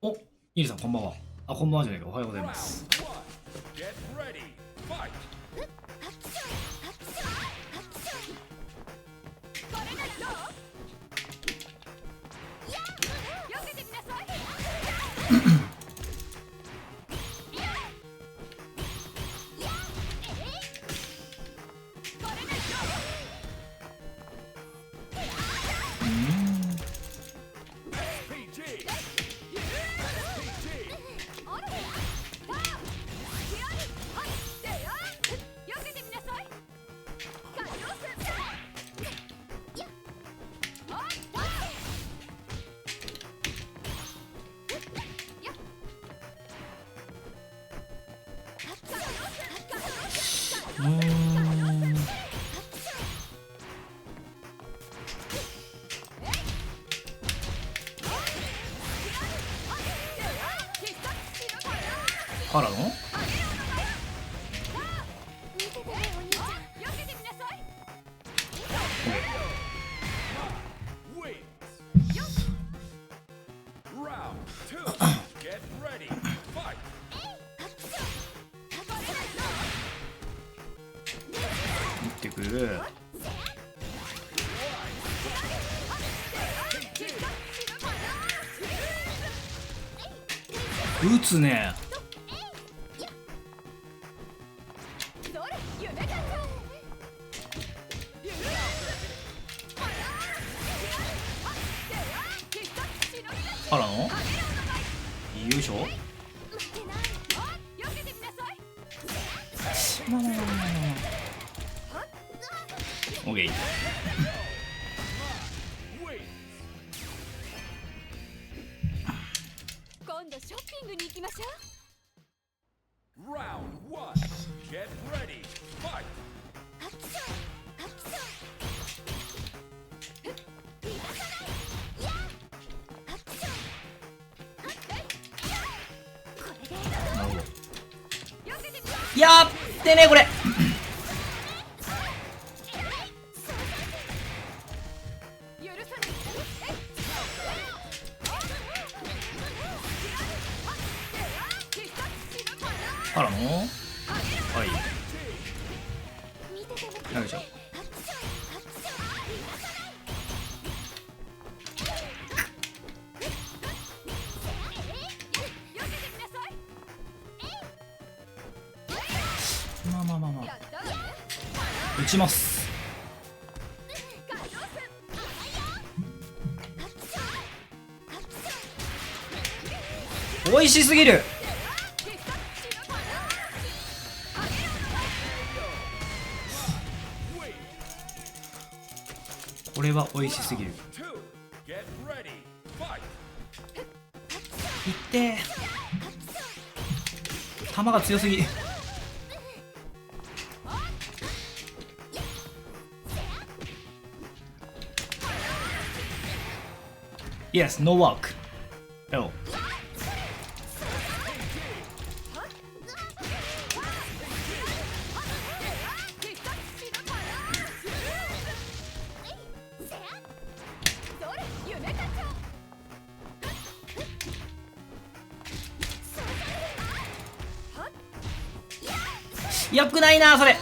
お、イリさんこんばんは。あ、こんばんはじゃないか。おはようございます。からの打ってくる。打つね。からのよいしょ。オッケー。今度ショッピングに行きましょう。なるほど。やってねこれ。からのはい。よいしょ。まあ打ちます。美味しすぎる。これは美味しすぎる。いってー、球が強すぎ。Yes, no work. Oh. よくないなそれ。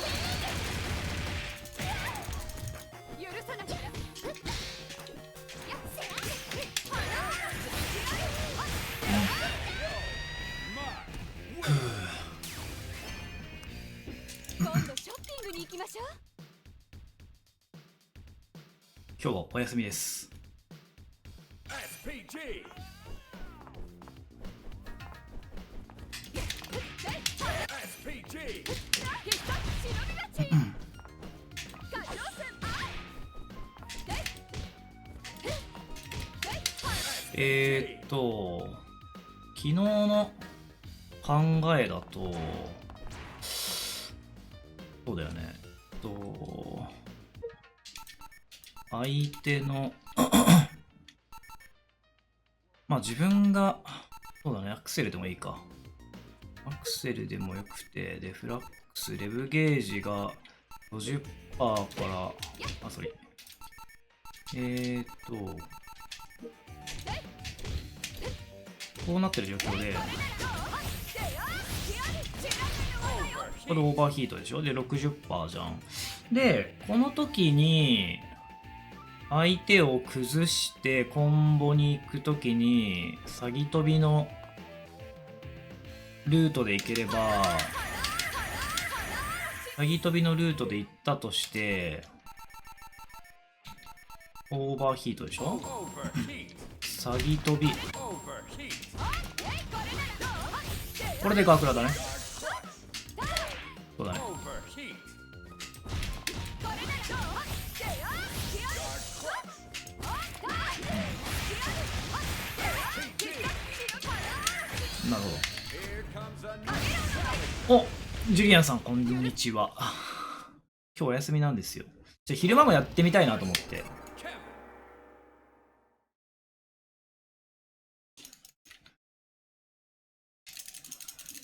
今度ショッピングに行きましょう。今日はお休みです。昨日の考えだと、そうだよね。相手のまあ自分が、そうだね、アクセルでもいいか。アクセルでもよくて、で、フラックス、レブゲージが 50% から、あ、それ。こうなってる状況で、これオーバーヒートでしょ。で、60% じゃん。で、この時に、相手を崩してコンボに行く時に、詐欺飛びのルートで行ければ、詐欺飛びのルートで行ったとして、オーバーヒートでしょ。詐欺飛び。これでガクラだね。そうだね。なるほど。お、ジュリアンさんこんにちは。今日お休みなんですよ。じゃあ昼間もやってみたいなと思って。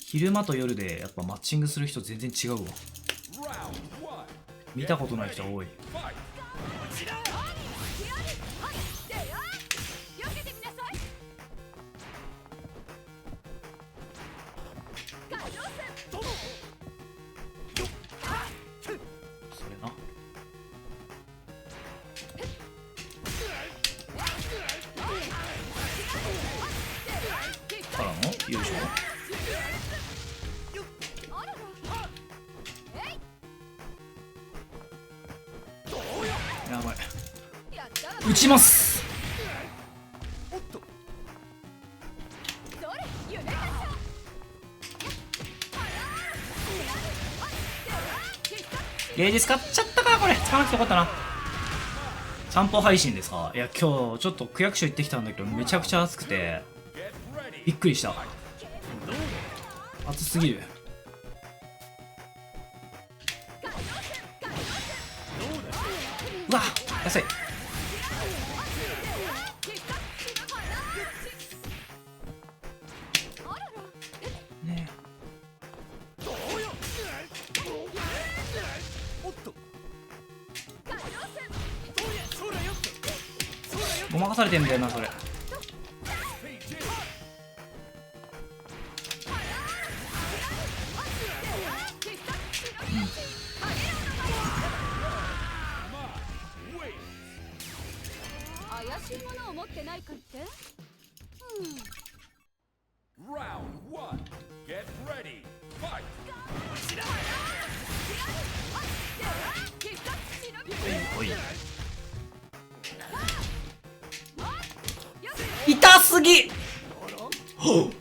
昼間と夜でやっぱマッチングする人全然違うわ。見たことない人多い。それな。からのよいしょ。やばい。撃ちます。ゲージ使っちゃったか。これ使わなくてよかったな。散歩配信でさ、いや今日ちょっと区役所行ってきたんだけどめちゃくちゃ暑くてびっくりした。暑すぎる。うわ安い。ねえ、ごまかされてんだよなそれ。怪しいものを持ってないかって。おい痛すぎ。ほう。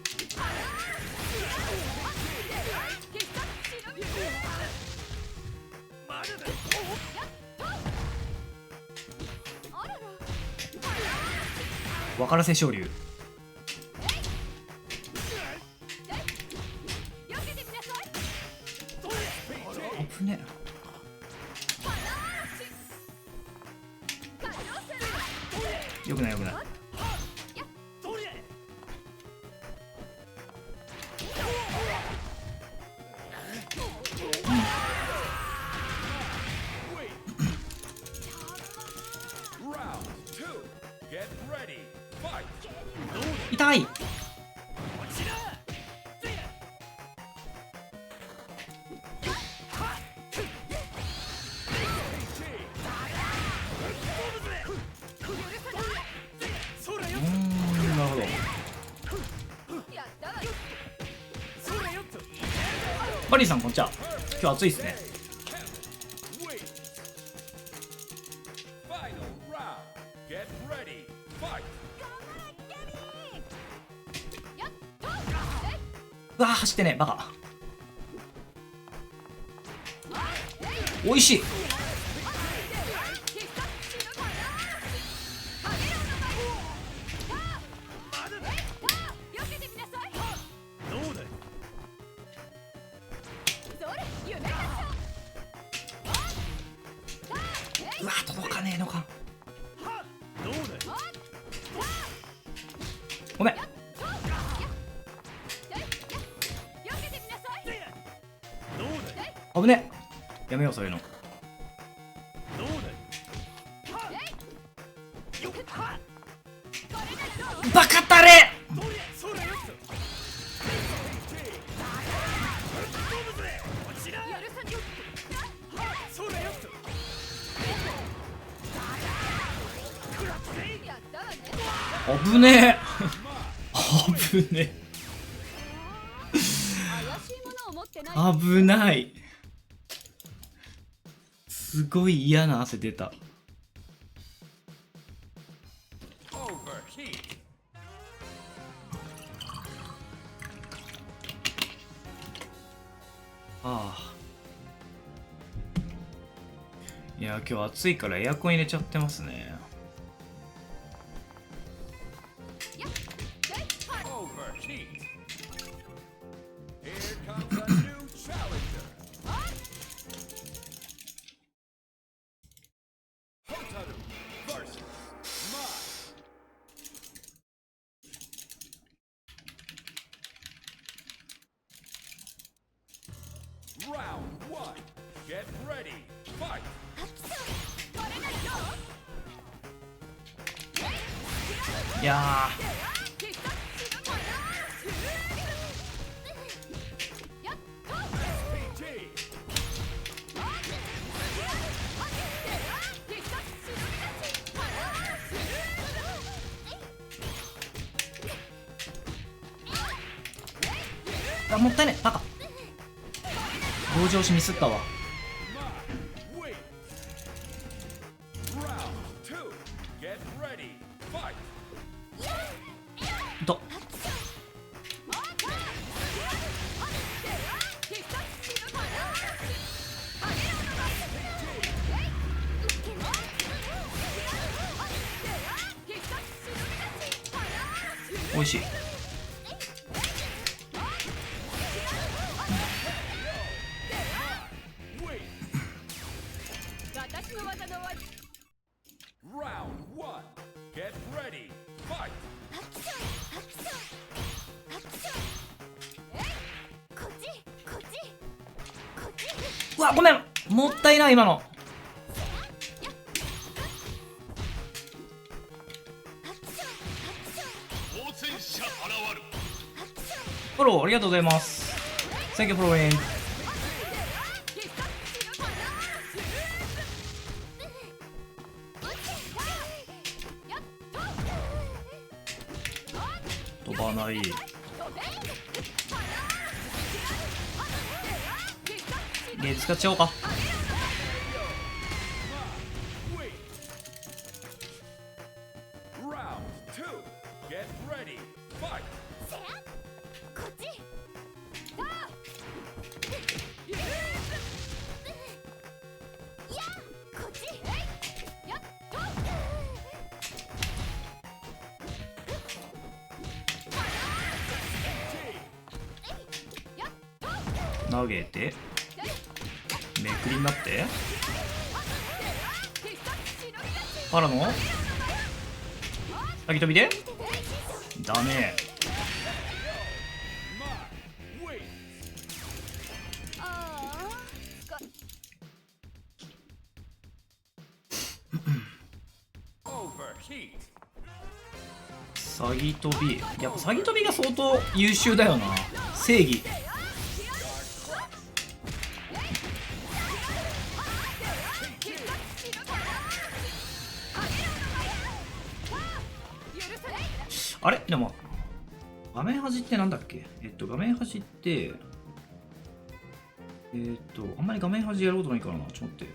分からせ昇竜。危ねえ。よくないよくない。痛い。なるほど。バリーさんこんにちは。今日暑いっすね。うわー走ってねバカ。おいしい。うわー届かねえのか。ごめん。危ねやめようそういうの。バカタレ。危ねえ危ね怪しいものを持ってないえ危ない。すごい嫌な汗出た。ああ、いや今日暑いからエアコン入れちゃってますね。いやー、あもったいねバカ。同情しミスったわ。とおいしい。私の技の終わり。うわごめんもったいない今の。フォローありがとうございます。 Thank you for following。 飛ばない。ゲージ使っちゃおうか。投げてめくりになってからの先飛びでダメ。詐欺飛びやっぱ詐欺飛びが相当優秀だよな。正義。あれでも画面端ってなんだっけ。画面端ってあんまり画面端やることないからな。ちょっと待って。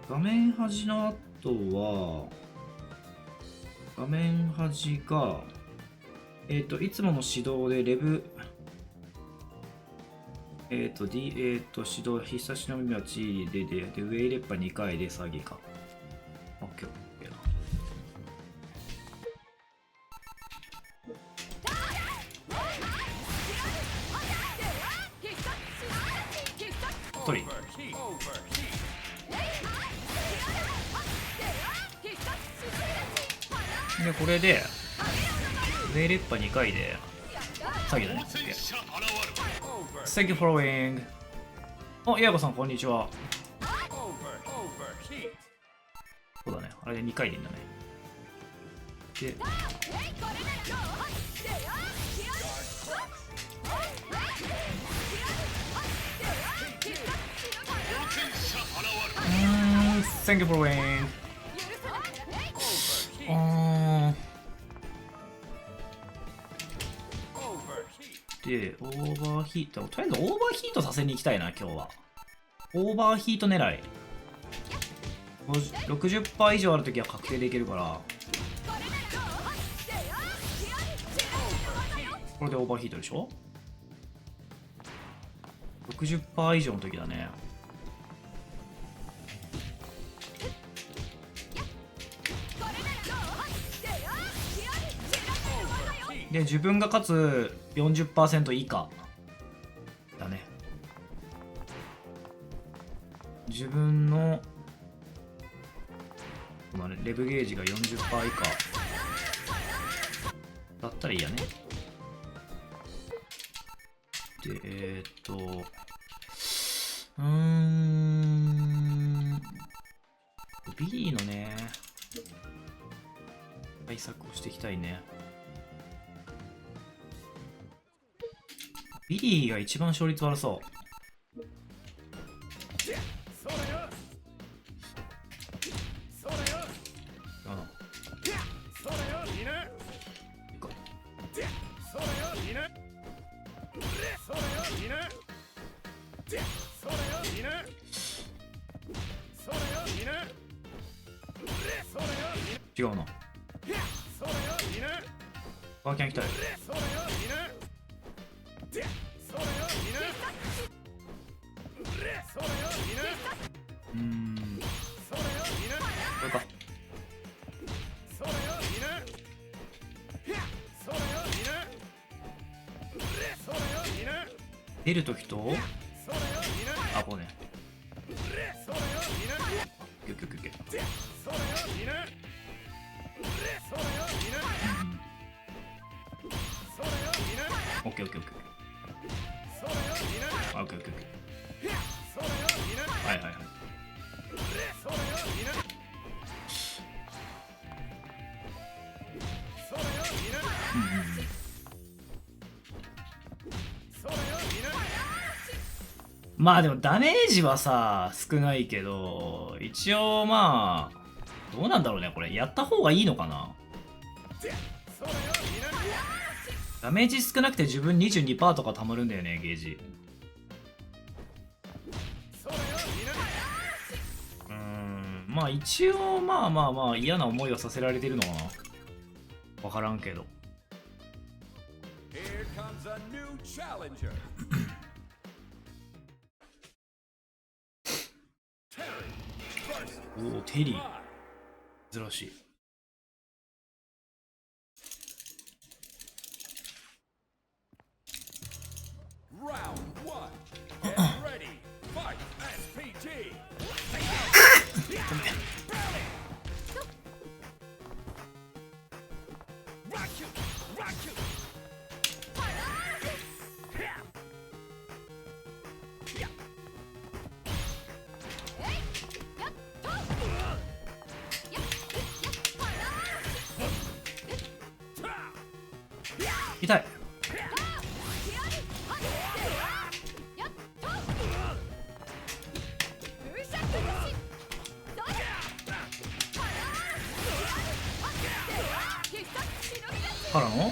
画面端の後は画面端がいつもの指導でレブ指導必殺しの耳は地で上入れっぱ2回で詐欺か。オッケーオッケーな。取りでこれで上入れっぱ2回で詐欺だね。Thank you for following。あ、ヤコさんこんにちは。そうだね、あれで2回でいいんだね。で、Thank you for win. で、オーバーヒート、とりあえずオーバーヒートさせに行きたいな、今日は。オーバーヒート狙い。60% 以上あるときは確定でいけるから、これでオーバーヒートでしょ？ 60% 以上の時だね。で、自分が勝つ 40% 以下だね。自分のレブゲージが 40% 以下だったらいいやね。で、ビリーのね、対策をしていきたいね。ビリーが一番勝率悪そう。違うな。バーキャン行きたい。これか。出るときとあ、こうね。オッケーオッケーオッケー。オッケーオッケーオッケー。オッケーオッケーオッケー。はいはいはい。まあでもダメージはさ少ないけど、一応まあどうなんだろうね、これやった方がいいのかな。ダメージ少なくて自分 22% とかたまるんだよね、ゲージ。まあ一応まあまあまあ嫌な思いをさせられてるのは分からんけど。おお、テリー珍しい。痛い。からの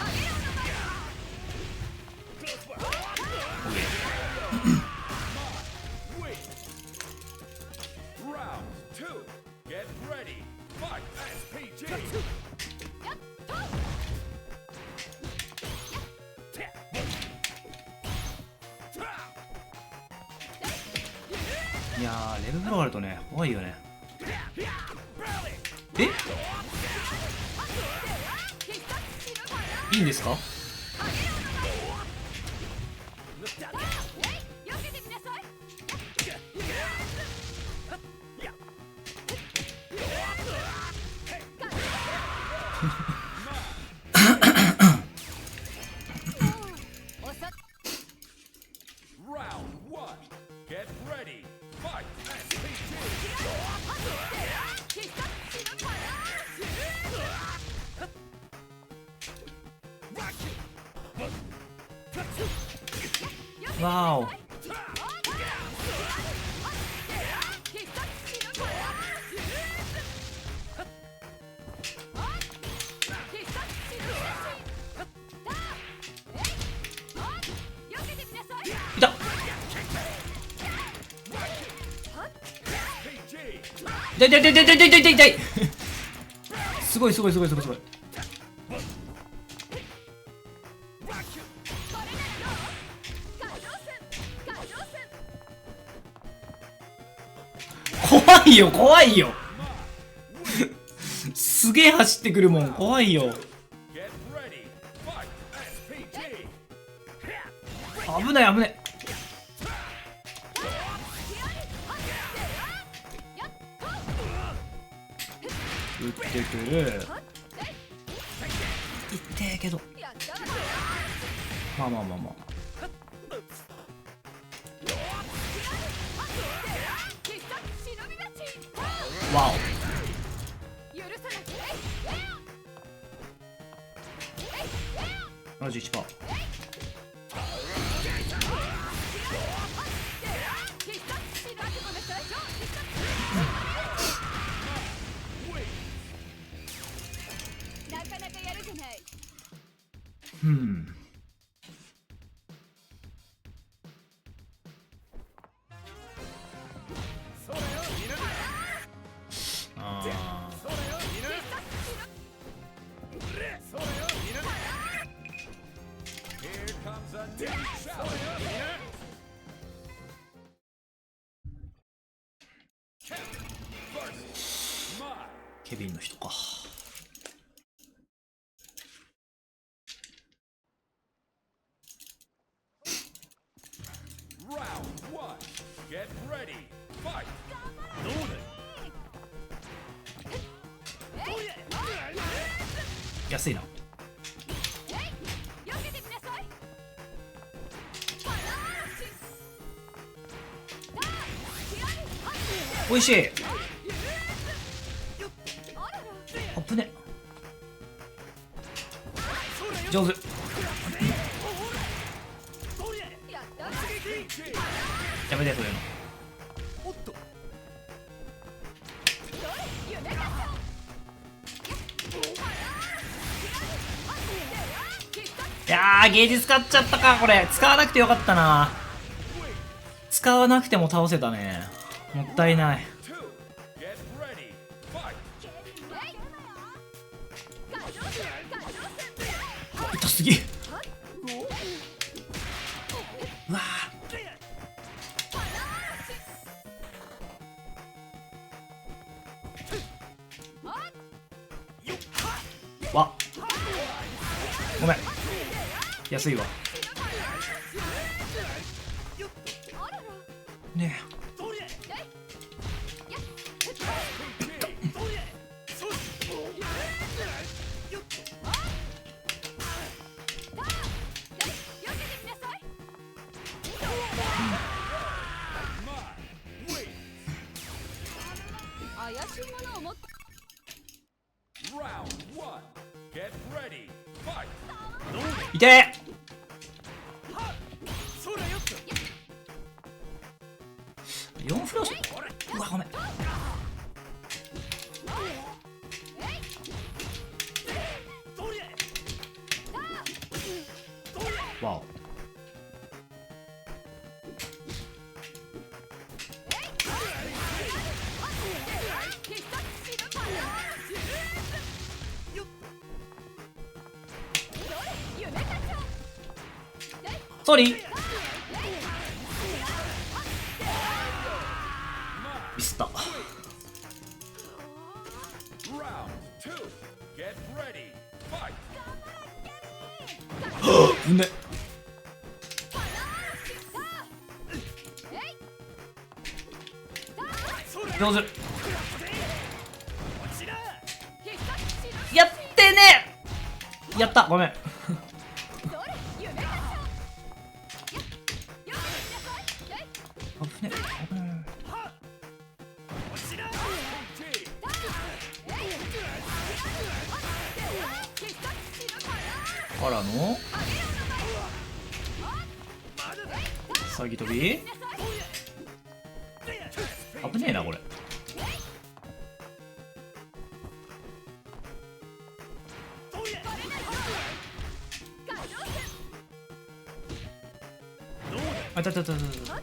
いやー、レベルがあるとね怖いよね。え、いいんですか？ Get ready. Fight. わお。いた。痛い痛い痛い痛い痛い痛い痛い痛い。すごいすごいすごいすごいすごい。怖いよ怖いよ。すげえ走ってくるもん、怖いよ。 Get ready. Fight. SPT. 危ない危ない。撃ってくる。痛えけど。まあまあまあまあ。わお。71%。なかなかやるじゃない。あHere comes a new challenge. Versus Mai. ケビンの人か。Round 1. Get ready. Fight. 安いな。おいしい。あぶね。上手。やめてそういうの。いやー、ゲージ使っちゃったか。これ使わなくてよかったな。使わなくても倒せたね。もったいない。 2. Get ready. Fight. 痛すぎ。うわーわ、ごめん、安いわねえ。怪しいものを持って Round 1. Get ready. Fight. 痛え。4フラッシュ。うわ、ごめん。わお。ソーリー。ミスった。Round 2. Get ready. Fight. うんね。上手。やってね。やった、ごめん。危ね危ない。からの詐欺飛び危ねえなこれ。あたたたたた。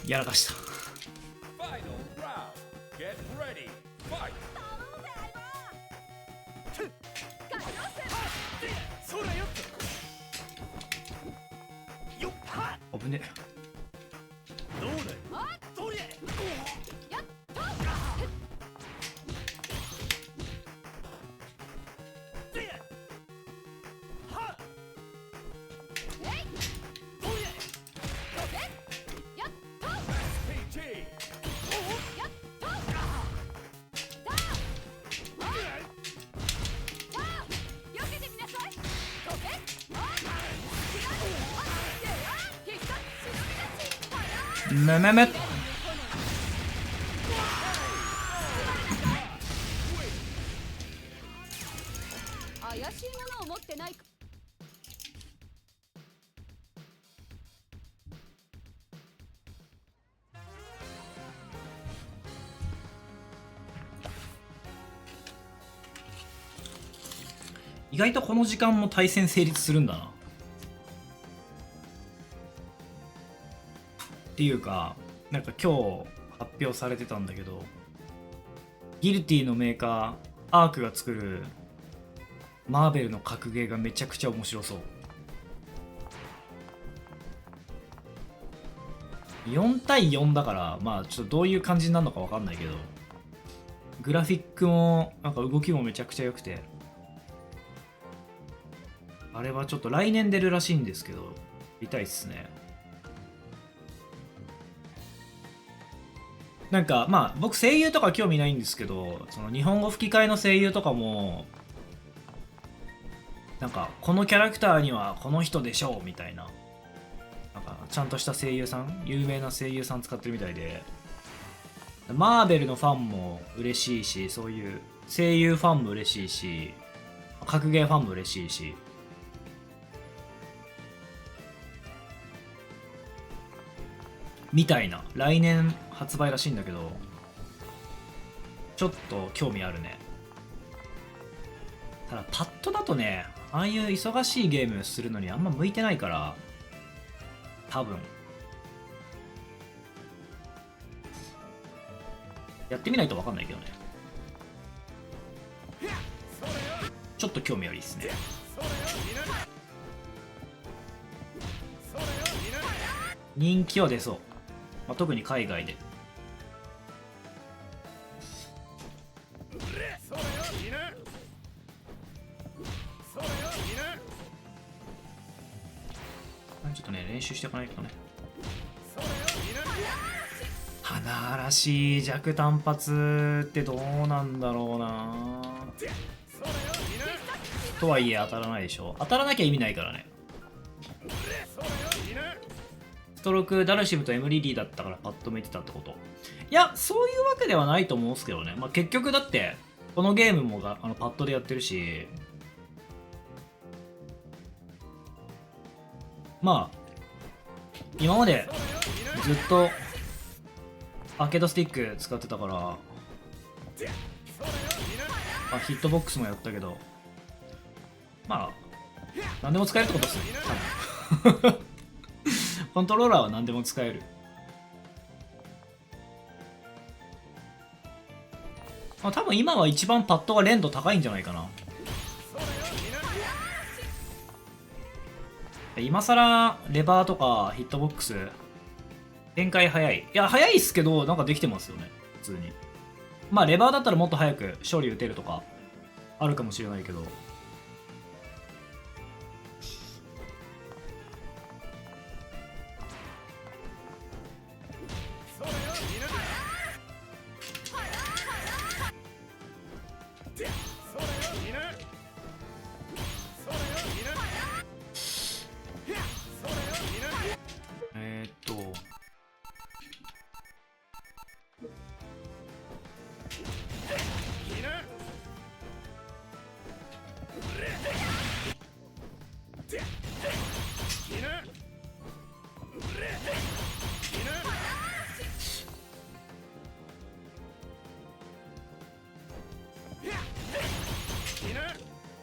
やらかした。危ねえ。めめめ。怪しいものを持ってないか。意外とこの時間も対戦成立するんだな。っていうか、なんか今日発表されてたんだけど、ギルティのメーカーアークが作るマーベルの格ゲーがめちゃくちゃ面白そう。4対4だから、まあちょっとどういう感じになるのか分かんないけど、グラフィックもなんか動きもめちゃくちゃ良くて、あれはちょっと来年出るらしいんですけど、見たいっすね。なんかまあ僕声優とか興味ないんですけど、その日本語吹き替えの声優とかもなんかこのキャラクターにはこの人でしょうみたいな、なんかちゃんとした声優さん、有名な声優さん使ってるみたいで、マーベルのファンも嬉しいし、そういう声優ファンも嬉しいし、格ゲーファンも嬉しいし、みたいな。来年発売らしいんだけど、ちょっと興味あるね。ただパッドだとね、ああいう忙しいゲームするのにあんま向いてないから、多分やってみないと分かんないけどね。ちょっと興味ありですね。人気は出そう、まあ、特に海外で。ちょっとね練習していかないとね。花嵐弱単発ってどうなんだろうな。とはいえ当たらないでしょ。当たらなきゃ意味ないからね。ストロークダルシムとエムリリーだったからパッと見てたってこと。いやそういうわけではないと思うんですけどね。まあ、結局だってこのゲームもパッドでやってるし、まあ今までずっとアーケードスティック使ってたから、ヒットボックスもやったけど、まあ何でも使えるってことですね多分。コントローラーは何でも使える。まあ、多分今は一番パッドが連度高いんじゃないかな。今更レバーとかヒットボックス展開早い。いや早いっすけどなんかできてますよね普通に。まあレバーだったらもっと早く勝利打てるとかあるかもしれないけど、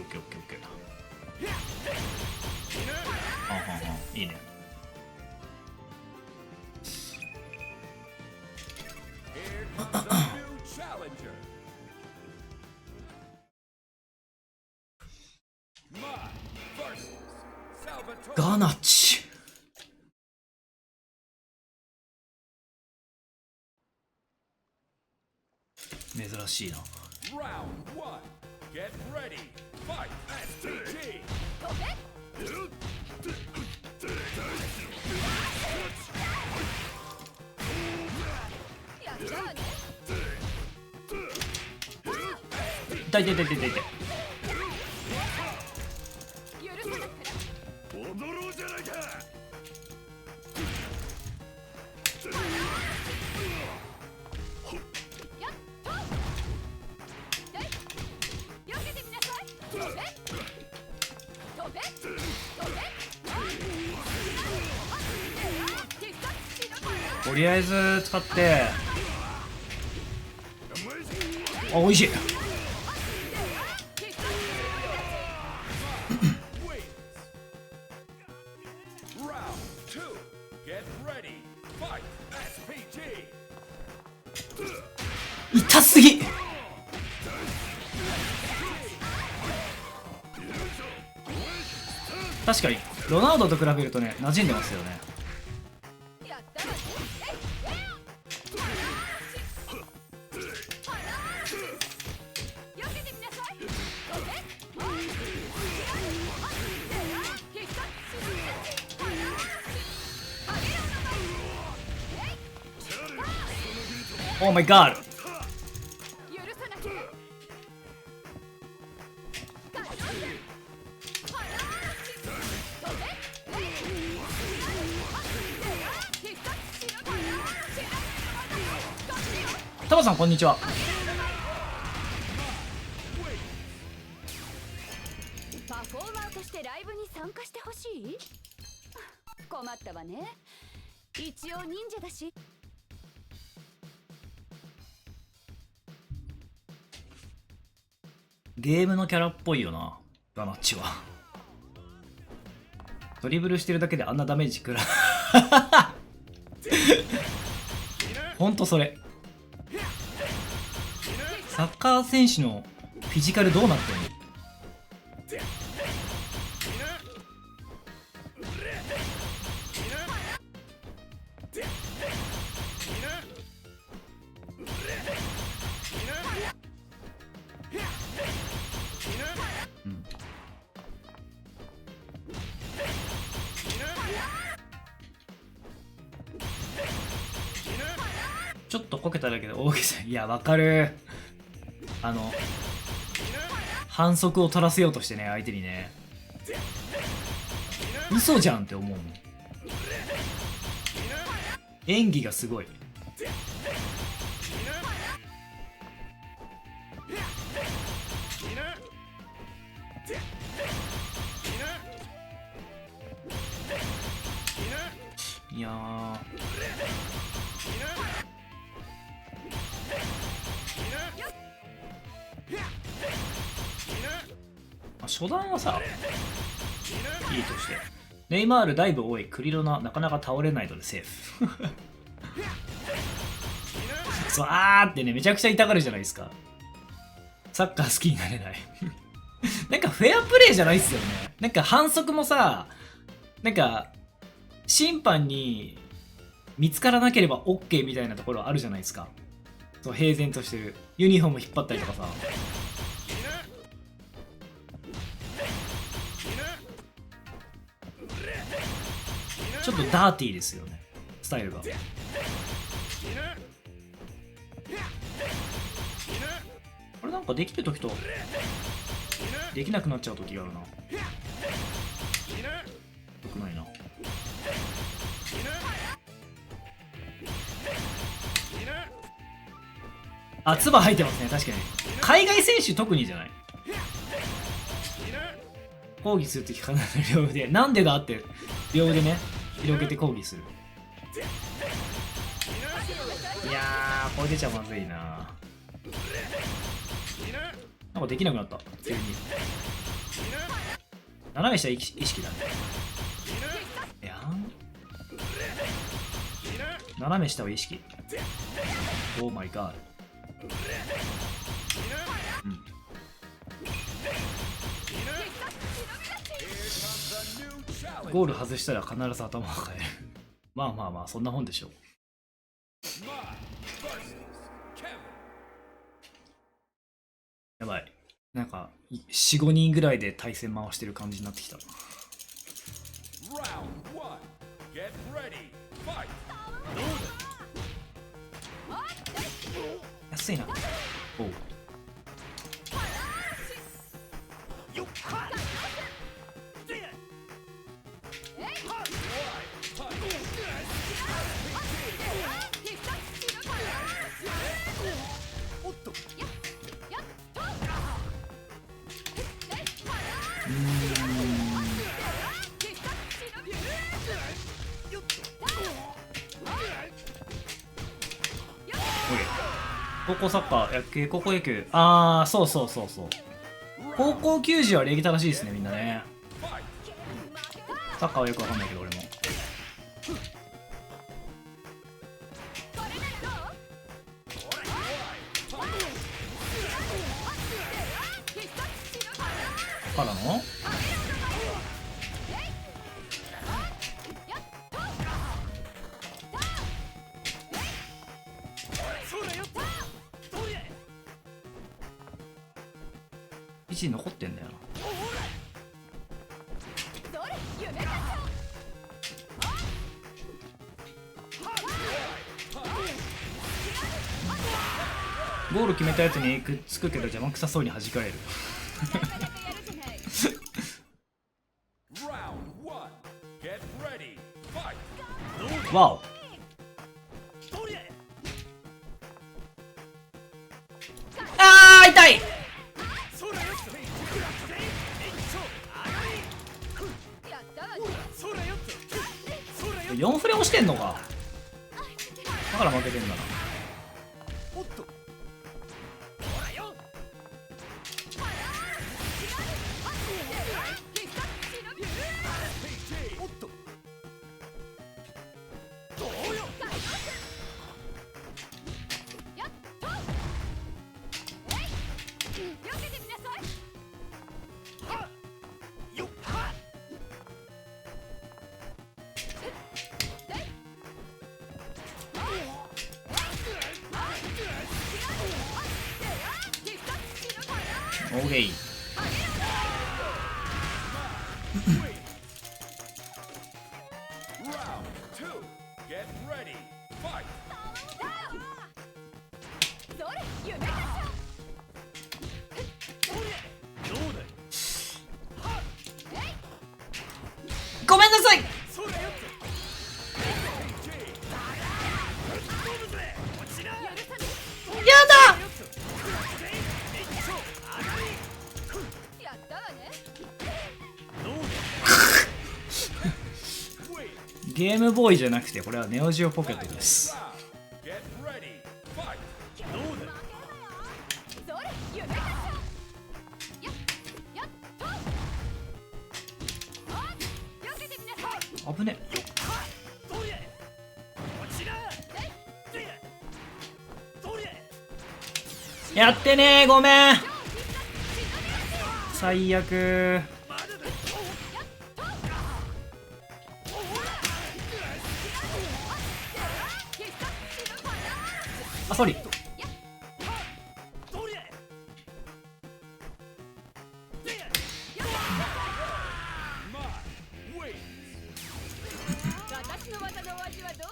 オッケーオッケーオッケー。はんはんはん、いいね。Here comes a new challenger. Mai versus Salvatore. ガナッチ。珍しいな。 Round 1. Get ready. Fight. SPG. やったわね。痛い痛い痛い痛い痛い。許さないから踊ろうじゃないか。やっとで避けてみなさい。飛べ飛べ飛べとりあえず使って、あ、美味しい。 Wins. Round 2. Get ready. Fight. SPG. 痛すぎ。確かにロナウドと比べるとね、馴染んでますよね。やったわね。避けてみなさい。飛べオーマイガード。許さなきゃ。タバさんこんにちは。パフォーマーとしてライブに参加してほしい？困ったわね。一応忍者だし。ゲームのキャラっぽいよな、ガナッチは。ドリブルしてるだけであんなダメージ食らう。ほんとそれ。サッカー選手のフィジカルどうなってんの？ちょっとこけただけで大げさ。いや、わかる。反則を取らせようとしてね、相手にね。嘘じゃんって思うもん。演技がすごい。いやー、初段はさ、いいとして、ネイマールダイブ多い、クリロナなかなか倒れないのでセーフ。そう、あーってね、めちゃくちゃ痛がるじゃないですか。サッカー好きになれない。なんかフェアプレーじゃないっすよね。なんか反則もさ、なんか審判に見つからなければ OK みたいなところあるじゃないですか。そう平然としてる。ユニフォーム引っ張ったりとかさ。ちょっとダーティーですよね、スタイルが。これなんかできる時とできなくなっちゃう時があるな。よくないな。あ、唾吐いてますね。確かに海外選手特にじゃない。抗議するとき必ず両腕、なんでだって両腕ね広げて抗議する。いやー、これ出ちゃまずいな。なんかできなくなった。急に斜め下意識だね。いやー、斜め下は意識。オーマイガー。ゴール外したら必ず頭を変える。まあまあまあ、そんなもんでしょう。やばい。なんか、4、5人ぐらいで対戦回してる感じになってきた。安いな。おう。高校サッカー、野球、高校野球。あー、そうそうそうそう。高校球児は礼儀正しいですね、みんなね。サッカーはよくわかんないけど、俺も。からの1位残ってんだよな。ゴール決めたやつにくっつくけど邪魔くさそうに弾かれる。わお。あー、痛い。4フレ押してんのか。だから負けてんだな。オーケー。ごめんなさい。やだ。ゲームボーイじゃなくてこれはネオジオポケットです。危ね。やってねー、ごめん。最悪。あ、ソリ。のお味はどう？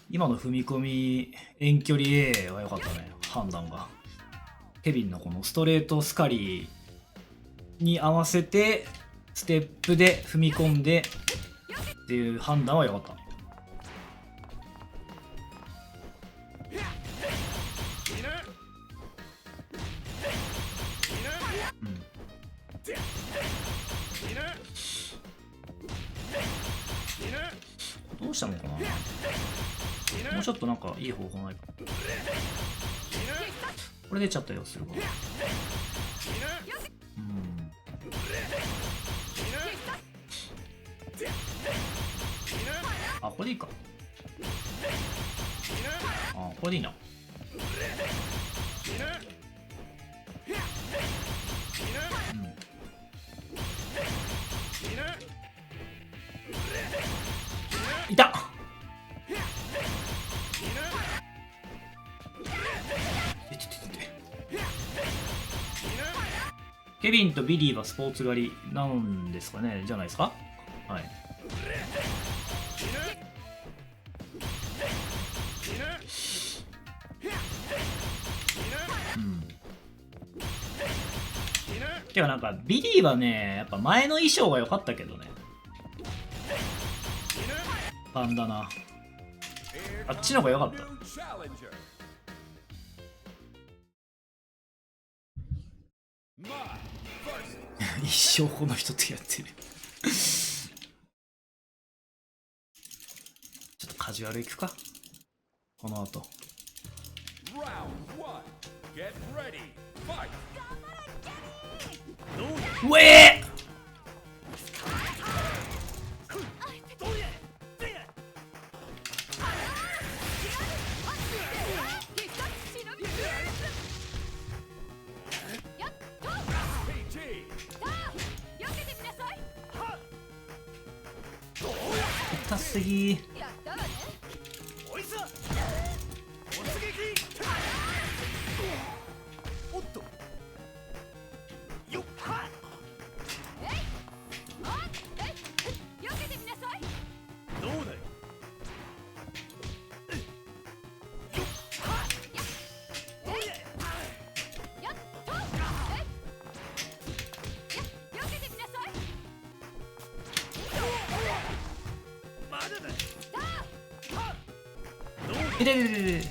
今の踏み込み遠距離 A は良かったね、判断が。ケビンのこのストレートスカリーに合わせてステップで踏み込んでっていう判断は良かった。どうしたのかな。もうちょっとなんかいい方法ないか。これ出ちゃったりするわ。あ、これでいいか。あ、これでいいな。いた。ケビンとビリーはスポーツ狩りなんですかね、じゃないですか。はい。てかなんかビリーはね、やっぱ前の衣装が良かったけどね。バンダナ。あっちの方が良かった。一生この人とやってる。ちょっとカジュアルいくか、この後。うえー痛すぎ。いてててて。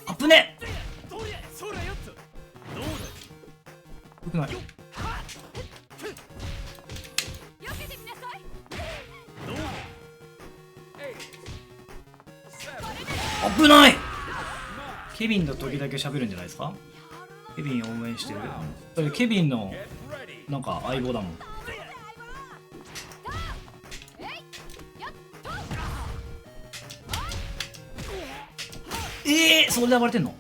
あぶね。よくない。危ない。ケビンと時だけ喋るんじゃないですか。ケビン応援してる。それケビンのなんか相棒だもん。それで暴れてんの。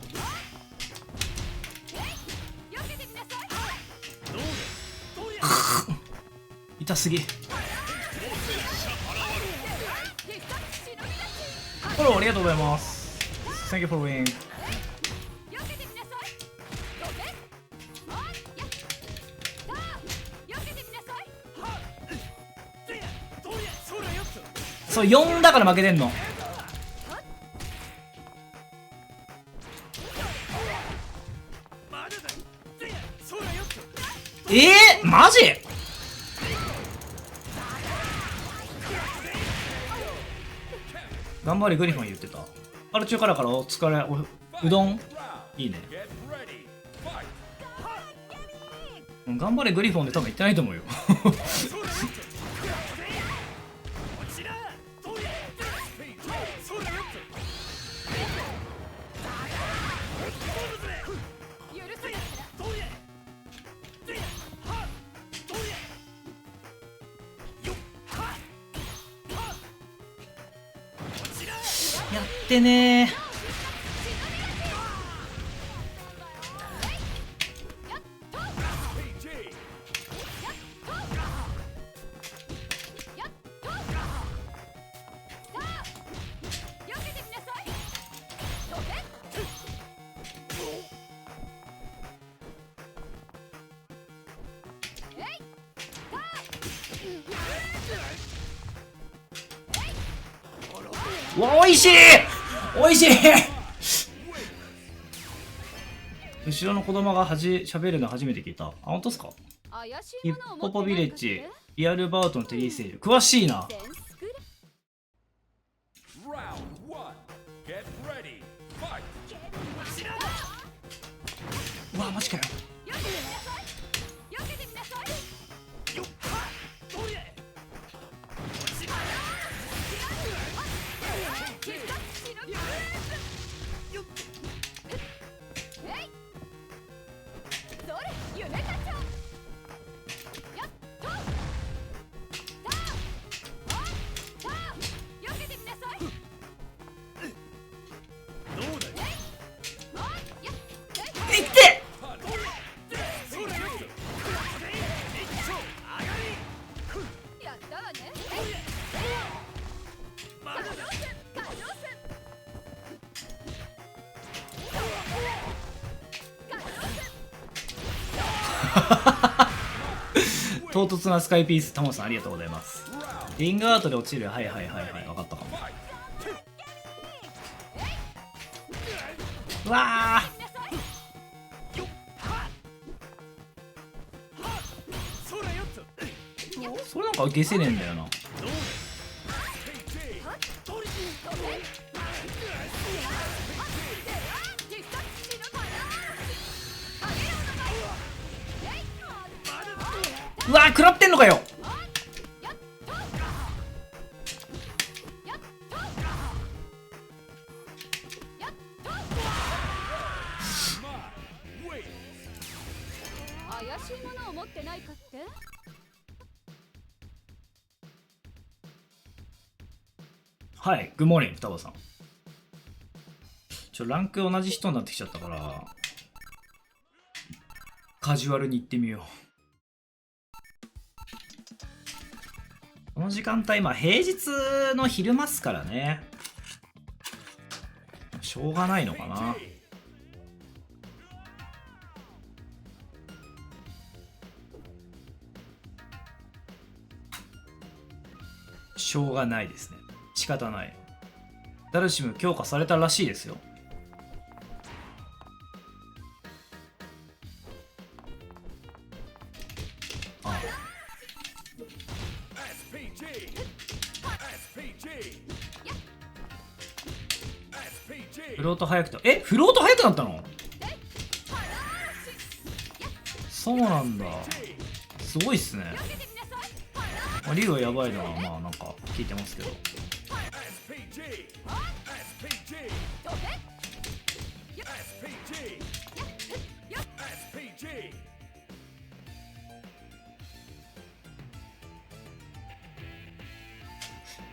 痛すぎ。フォローありがとうございます。Thank you for win。そう、4だから負けてんの。マジ。頑張れグリフォン言ってた。アル中からお疲れ。うどんいいね。頑張れグリフォンで多分言ってないと思うよ。やってねー。うわ、おいしい、おいしい後ろの子供が喋るの初めて聞いた。あ、本当っすか。怪しヒッいものを持ポポビレッジってないかってリアルバウトのテリーセール詳しいな。センスくれ Round one. Get ready. Fight. うわ、マジかよ。避けてみなさい避けてみなさいそれ夢たちゃやっとさあ避けてみなさいどうだよ。いって。やったわねカロスカロス唐突なスカイピース、タモさんありがとうございます。リングアウトで落ちる。はいはいはいはい、分かったかも。うわー、それなんか消せねえんだよな。うわー、食らってんのかよ。怪しいものを持ってないかってはい、グッモーニング双葉さん。ランク同じ人になってきちゃったからカジュアルに行ってみよう。この時間帯、まあ平日の昼間っすからね、しょうがないのかな。しょうがないですね。仕方ない。ダルシム強化されたらしいですよ。ああ、 SPG. SPG. SPG. フロート速くて、フロート速くなったの。そうなんだ、すごいっすね。まあ、リュウはやばいのはまあなんか聞いてますけど。 SPG. SPG. SPG.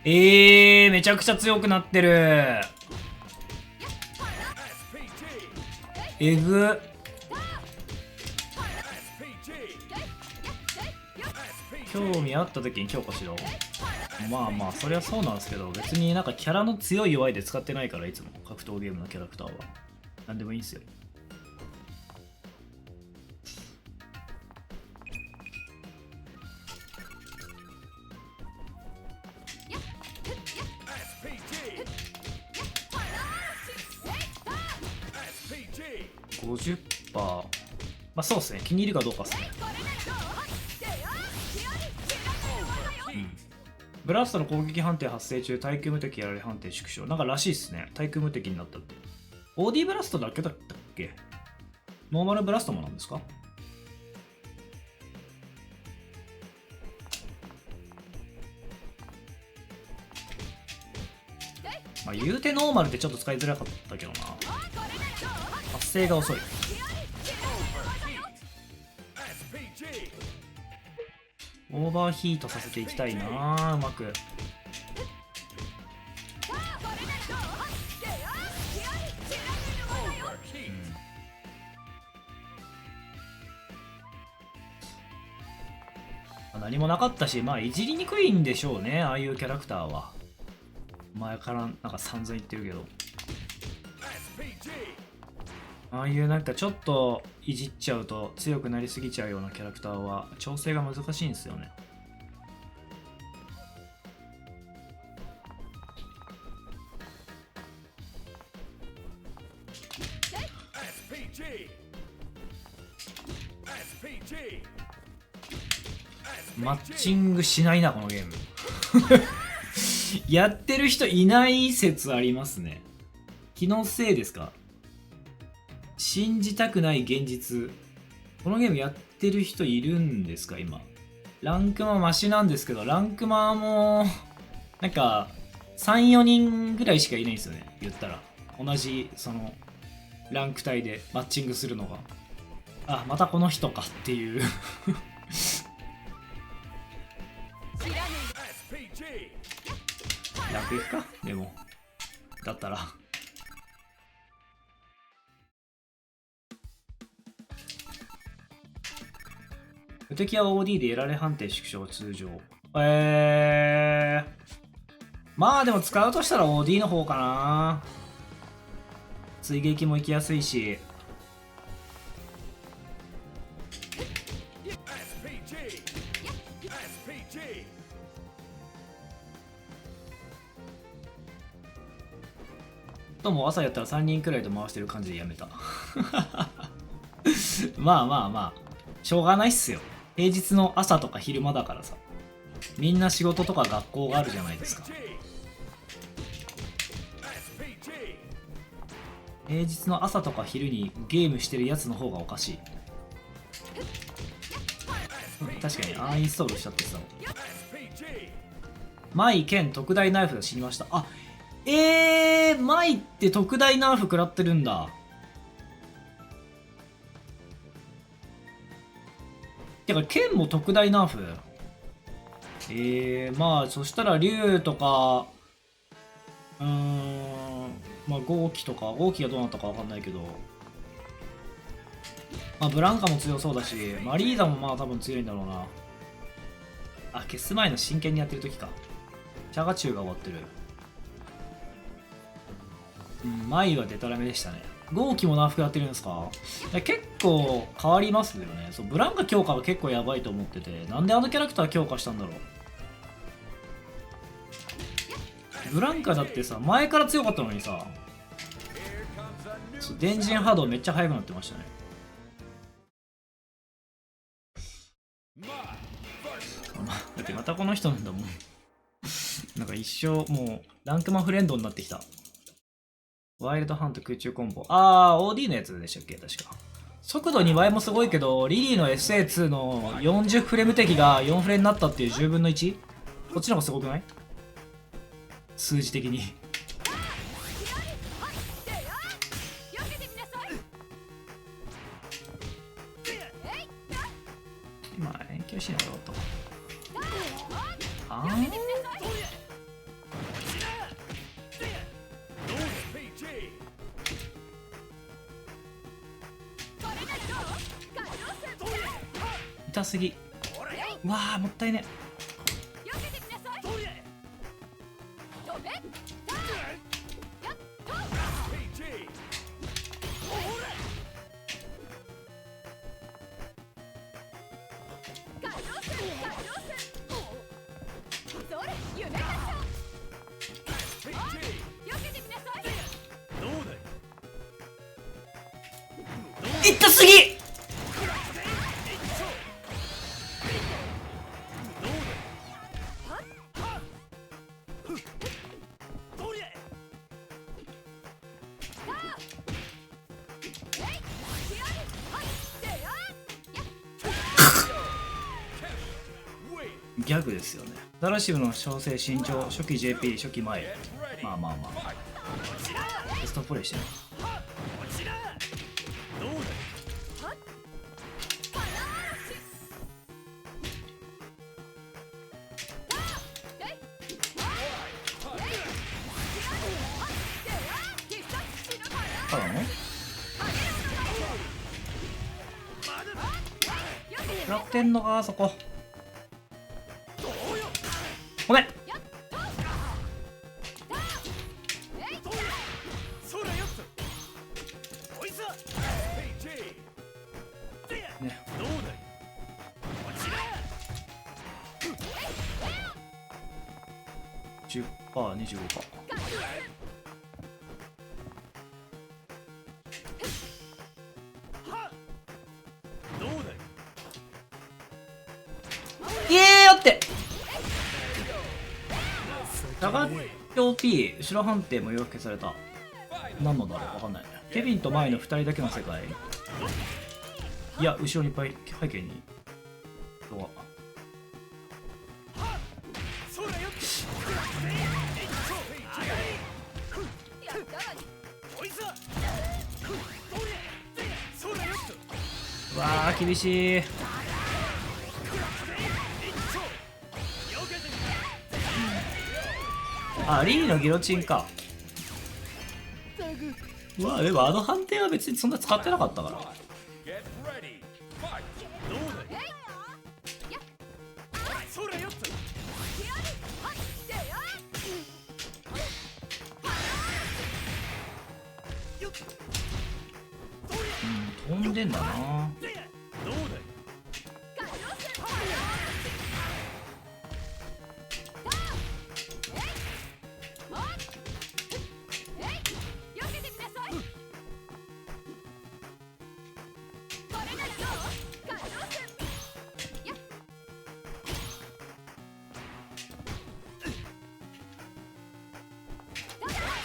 SPG. めちゃくちゃ強くなってる。えぐ。興味あった時に強化しろ。まあまあそりゃそうなんですけど、別になんかキャラの強い弱いで使ってないから、いつも格闘ゲームのキャラクターは何でもいいんすよ。50%、まあそうっすね、気に入るかどうかっすね。ブラストの攻撃判定発生中、対空無敵やられ判定縮小。なんからしいっすね。対空無敵になったって。OD ブラストだけだったっけ。ノーマルブラストもなんですか。まあ言うてノーマルってちょっと使いづらかったけどな。発生が遅い。オーバーヒートさせていきたいな、うまく。何もなかったし、まあいじりにくいんでしょうね、ああいうキャラクターは。前からなんか散々言ってるけど、ああいうなんかちょっといじっちゃうと強くなりすぎちゃうようなキャラクターは調整が難しいんですよね。マッチングしないなこのゲーム。やってる人いない説ありますね。気のせいですか？信じたくない現実。このゲームやってる人いるんですか今。ランクママシなんですけど、ランクマもなんか3、4人ぐらいしかいないんですよね。言ったら同じそのランク帯でマッチングするのが。あ、またこの人かっていう。楽いくかでもだったら。無敵は OD でやられ判定縮小通常。まあでも使うとしたら OD の方かな。追撃も行きやすいし。とも朝やったら3人くらいと回してる感じでやめた。まあまあまあしょうがないっすよ。平日の朝とか昼間だからさ、みんな仕事とか学校があるじゃないですか。平日の朝とか昼にゲームしてるやつの方がおかしい。確かにアンインストールしちゃってさ。マイ兼特大ナイフが死にました。あ、マイって特大ナーフ食らってるんだ。てか剣も特大ナーフ。まあそしたら竜とかまあ豪気とか、豪気がどうなったかわかんないけど、まあブランカも強そうだし、マリーザもまあ多分強いんだろうな。あ、消す前の真剣にやってる時か。チャガチュウが終わってる。マイはデタラメでしたね。豪気もナーフやってるんですか？結構変わりますよね。そう、ブランカ強化は結構やばいと思ってて、なんであのキャラクター強化したんだろう。ブランカだってさ、前から強かったのにさ、電磁波動めっちゃ速くなってましたね。だってまたこの人なんだもん。なんか一生もうランクマンフレンドになってきた。ワイルドハント空中コンボ。OD のやつでしたっけ確か。速度2倍もすごいけど、リリーの SA2 の40フレーム敵が4フレになったっていう10分の 1？ こっちの方がすごくない？数字的に。今遠距離しないよと。痛すぎ。うわーもったいね。痛すぎ。ギャグですよね。ダラシブの小生身長初期 JP 初期前。まあまあまあベストプレイしてる。ただの食らってんのかそこ。ごめん。ね。10%、25%。下がって OP 白判定も要求された。何のだろう、わかんない。ケビンと前の2人だけの世界。いや、後ろにいっぱい背景に人が。うわあ厳しい。あ、リーのギロチンか。うわ、でもあの判定は別にそんな使ってなかったから。Get ready. Fight. うん、飛んでんだな。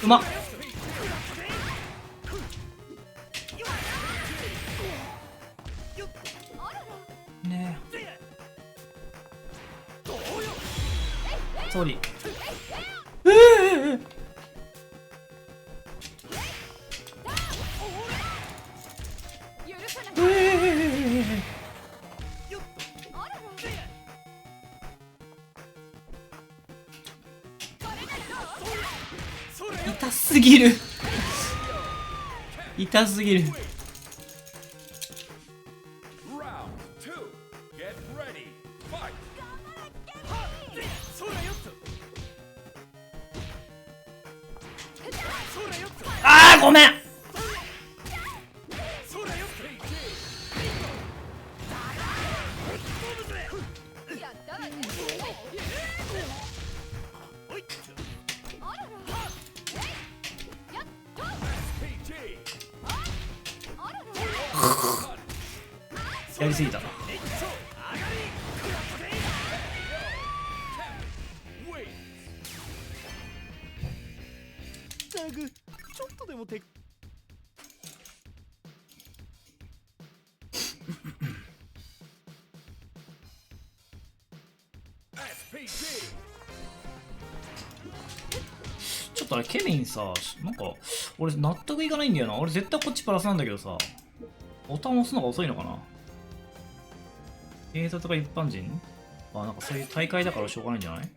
うまっ。ねえ。総理。痛すぎる。痛すぎる。Round 2. Get ready. Fight. あーごめん。やりすぎたな。ちょっとでもてちょっとあれケビンさ、なんか俺納得いかないんだよな。俺絶対こっちプラスなんだけどさ、ボタン押すのが遅いのかな。警察が一般人？あ、なんかそういう大会だからしょうがないんじゃない？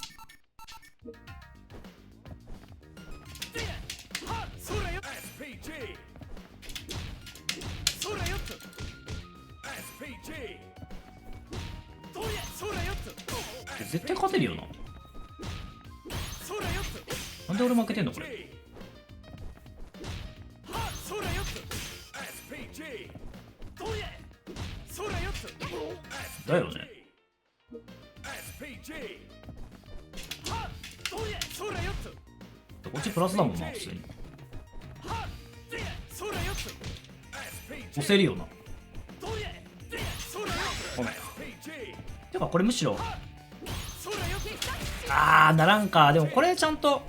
絶対勝てるよな。なんで俺負けてんのこれ。だよね。こっちプラスだもんな、普通に。押せるよな。ごめん。てかこれむしろならんか。でもこれちゃんと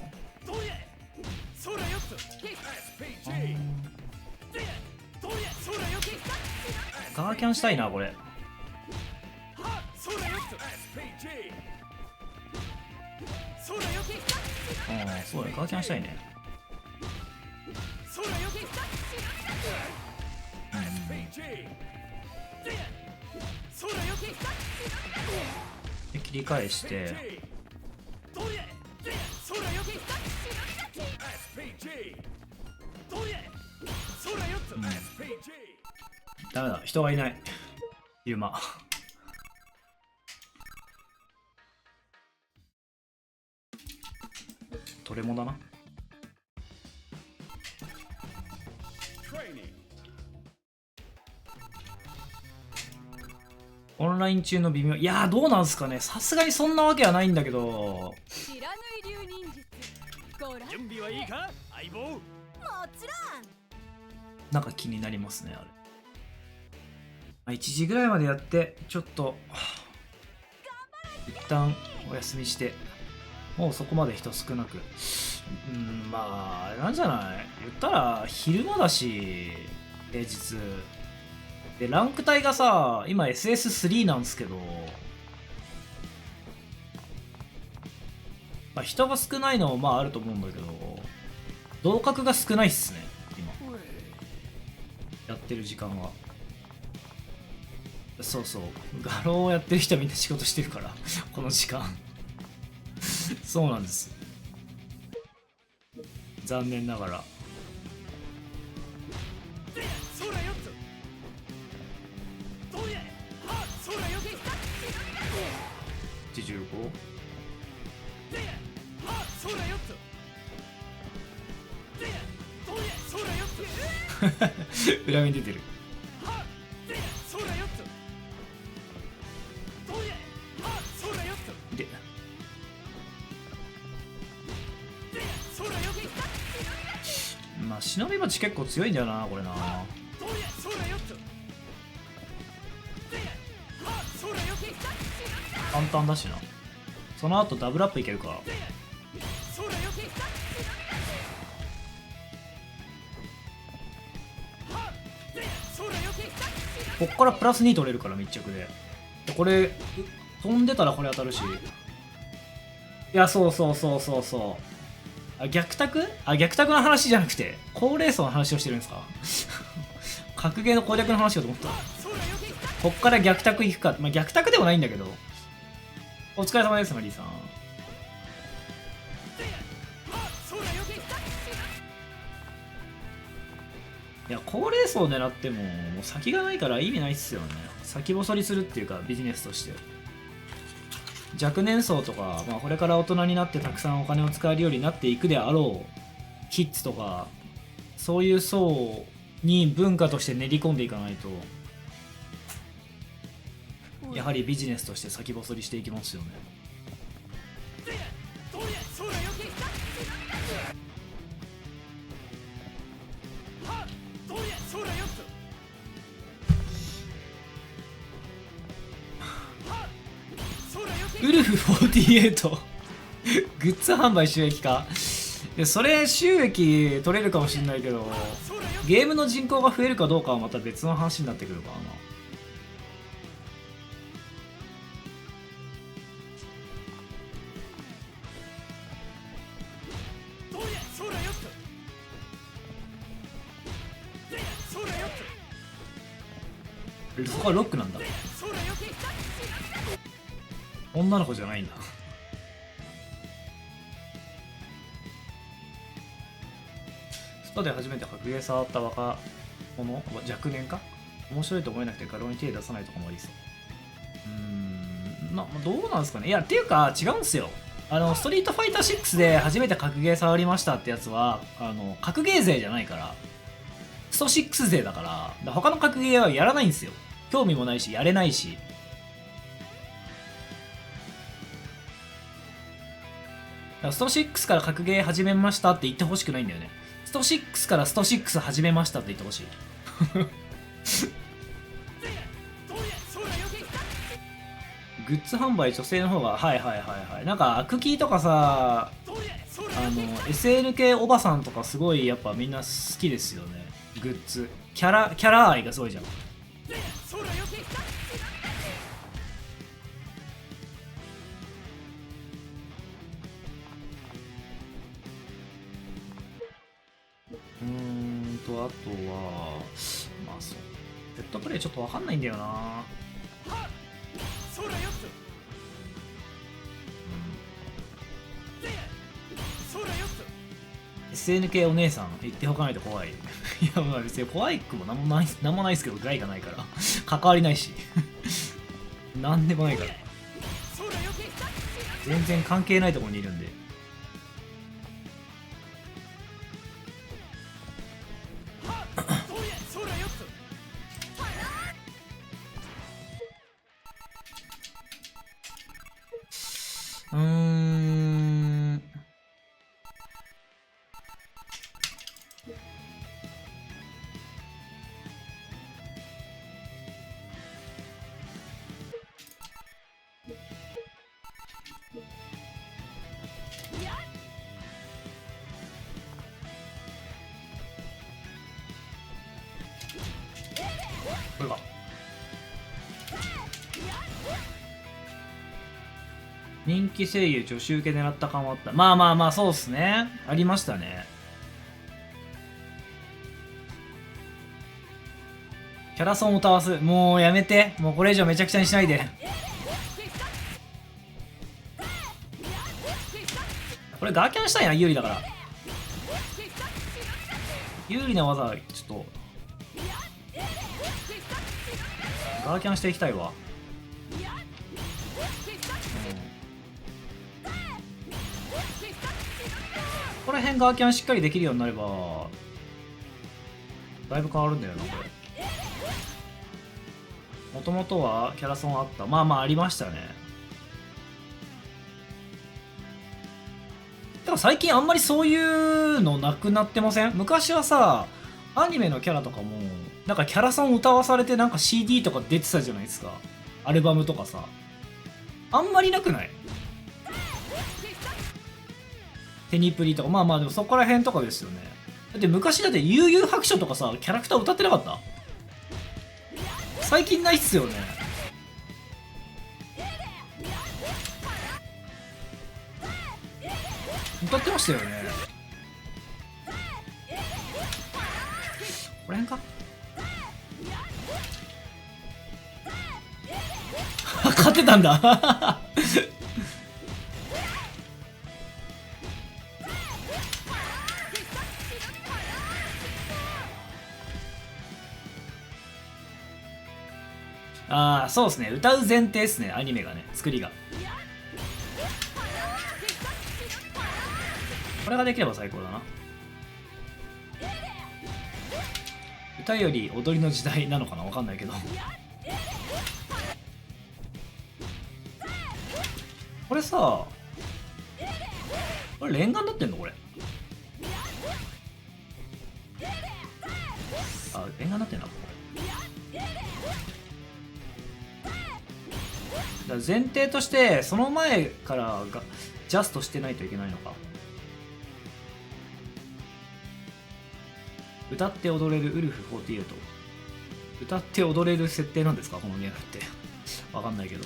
ガーキャンしたいなこれ。そうだね、ガーキャンしたいね。で切り返してダメだ、人がいない。ユーマどれもだな。オンライン中の微妙。いやーどうなんすかね。さすがにそんなわけはないんだけど。知らぬい流忍術ご覧。準備はいいか相棒。もちろん。なんか気になりますねあれ。1時ぐらいまでやってちょっと一旦お休みしてもうそこまで人少なく。まあ、あれなんじゃない？言ったら、昼間だし、平日。で、ランク帯がさ、今 SS3 なんですけど、まあ、人が少ないのもまああると思うんだけど、同格が少ないっすね、今。やってる時間は。そうそう。画廊をやってる人はみんな仕事してるから、この時間。そうなんです。残念ながら。そらよっとどうやはそらよっと85。はそらよっとどうやそらよっと裏目に出てる。はそらよっとどうやはそらよっとで、そらよっとまあ忍び鉢結構強いんだよな、これな。どうやそらよっとはそらよっと簡単だしな。その後ダブルアップいけるから。そらよっとはそらよっとこっからプラス2取れるから密着で。これ、飛んでたらこれ当たるし。いや、そうそうそうそうそう。あ、逆卓の話じゃなくて、高齢層の話をしてるんですか？格ゲーの攻略の話かと思った。こっから逆卓行くか。まあ、逆卓でもないんだけど。お疲れ様です、マリーさん。いや、高齢層を狙っても、もう先がないから意味ないっすよね。先細りするっていうか、ビジネスとして。若年層とか、まあ、これから大人になってたくさんお金を使えるようになっていくであろうキッズとか、そういう層に文化として練り込んでいかないと、やはりビジネスとして先細りしていきますよね。ウルフ48グッズ販売収益化。いや、それ収益取れるかもしれないけど、ゲームの人口が増えるかどうかはまた別の話になってくるからな。そこはロックなんだ。女の子じゃないんだ。ストで初めて格ゲー触った若者、若年か面白いと思えなくて画廊に手出さないとかもありそう。どうなんですかね。いや、っていうか違うんすよ。ストリートファイター6で初めて格ゲー触りましたってやつは、格ゲー勢じゃないから、スト6勢だから、他の格ゲーはやらないんですよ。興味もないし、やれないし。スト6から格ゲー始めましたって言ってほしくないんだよね。スト6からスト6始めましたって言ってほしい。グッズ販売女性の方が、はいはいはいはい。なんか、アクキーとかさ、SNK おばさんとかすごいやっぱみんな好きですよね。グッズ。キャラ愛がすごいじゃん。あとは、まあそう。セットプレイちょっとわかんないんだよな。SNK お姉さん言っておかないと怖い。いや、まあ別に怖いくもなんもないですけど、害がないから。関わりないし。なんでもないから。全然関係ないところにいるんで。人気声優女子受け狙った感はあった。まあまあまあ、そうっすね。ありましたね。キャラソンを歌わす。もうやめて。もうこれ以上めちゃくちゃにしないで。これガーキャンしたいな、有利だから。有利な技、ちょっと。ガーキャンしていきたいわ。ここら辺ガーキャンしっかりできるようになればだいぶ変わるんだよな、これ。もともとはキャラソンあった。まあまあありましたね。でも最近あんまりそういうのなくなってません？昔はさ、アニメのキャラとかもなんかキャラソン歌わされてなんか CD とか出てたじゃないですか。アルバムとかさ、あんまりなくない？テニプリとか、まあまあでもそこら辺とかですよね。だって昔だって悠々白書とかさ、キャラクター歌ってなかった？最近ないっすよね。歌ってましたよね。これ辺か勝ってたんだああ、そうですね。歌う前提ですね、アニメがね、作りが。これができれば最高だな。歌より踊りの時代なのかな、わかんないけど。これさ、これ連眼になってんのこれ。あ、連眼になってんな。だから前提としてその前からがジャストしてないといけないのか。歌って踊れるウルフ48。歌って踊れる設定なんですかこのゲームって。わかんないけど。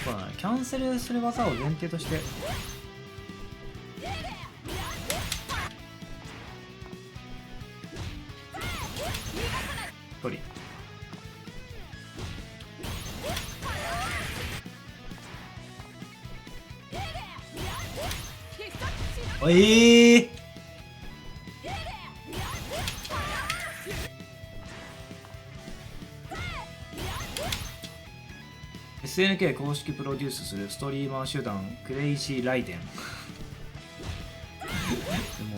そうだね、キャンセルする技を前提として取り。SNK 公式プロデュースするストリーマー集団クレイジーライデン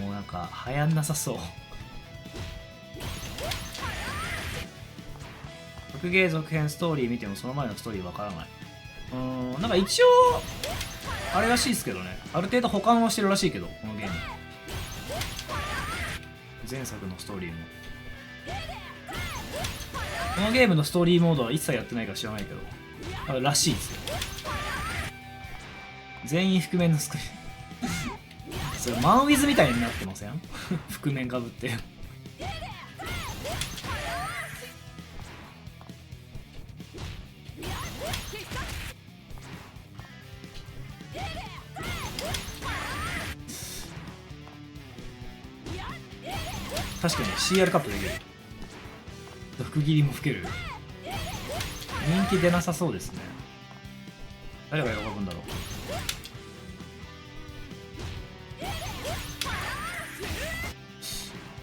もうなんか流行んなさそう。格ゲー続編ストーリー見てもその前のストーリーわからない。なんか一応あれらしいですけどね、ある程度保管はしてるらしいけど、このゲーム前作のストーリーも。このゲームのストーリーモードは一切やってないから知らないけど、らしいですよ。全員覆面のスクリーンそれマンウィズみたいになってません？覆面かぶって確かに CR カップできる。毒斬りも吹ける。人気出なさそうですね。誰が喜ぶんだろう。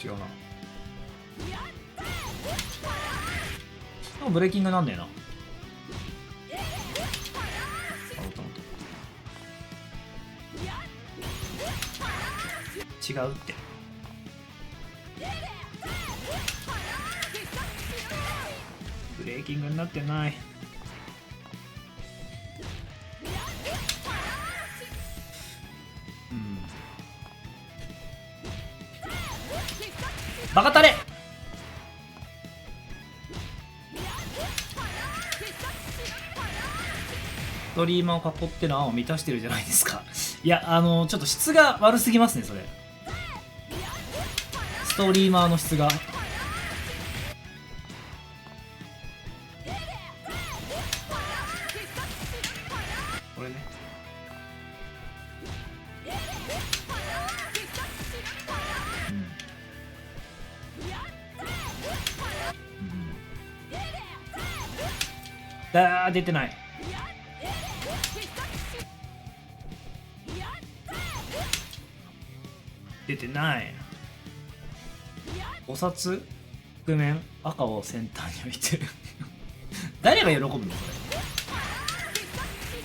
違うな。でもブレーキングなんねえな。あ、違うって。ブレーキングになってない。バカタレ。ストリーマーを囲っての案を満たしてるじゃないですか。いや、ちょっと質が悪すぎますね、それ。ストリーマーの質が。れね。あー出てない。出てない。お札覆面赤をセンターに置いてる誰が喜ぶのこれ。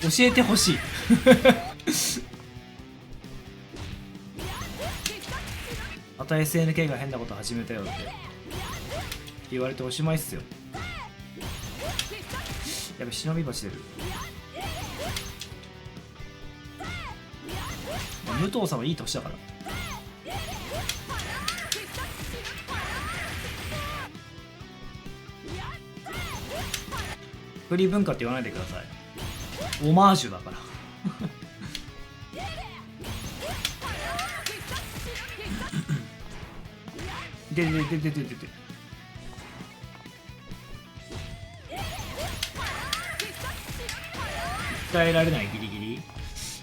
教えてほしいまた SNK が変なこと始めたよって言われておしまいっすよ。やべ、忍び鉢出る。武藤さんはいい年だから。フリー文化って言わないでください。オマージュだからで伝えられないギリギリ。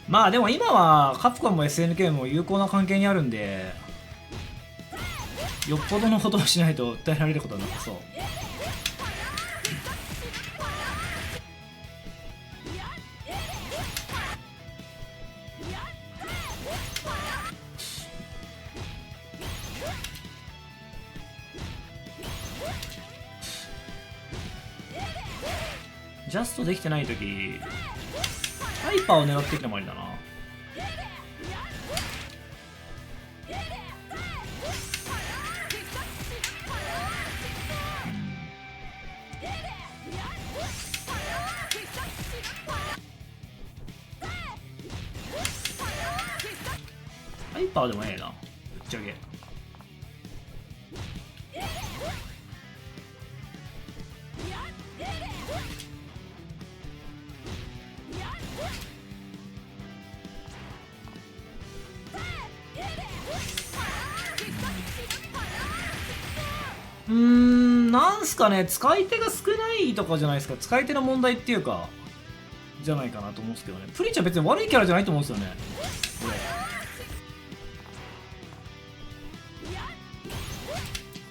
まあでも今はカプコンも SNK も有効な関係にあるんで、よっぽどのことをしないと訴えられることはなさそう。ジャストできてないときハイパーを狙ってきてもありだな。ハイパーでもええな、ぶっちゃけ。なんすかね、使い手が少ないとかじゃないですか。使い手の問題っていうかじゃないかなと思うんですけどね。プリチは別に悪いキャラじゃないと思うんですよね、これ。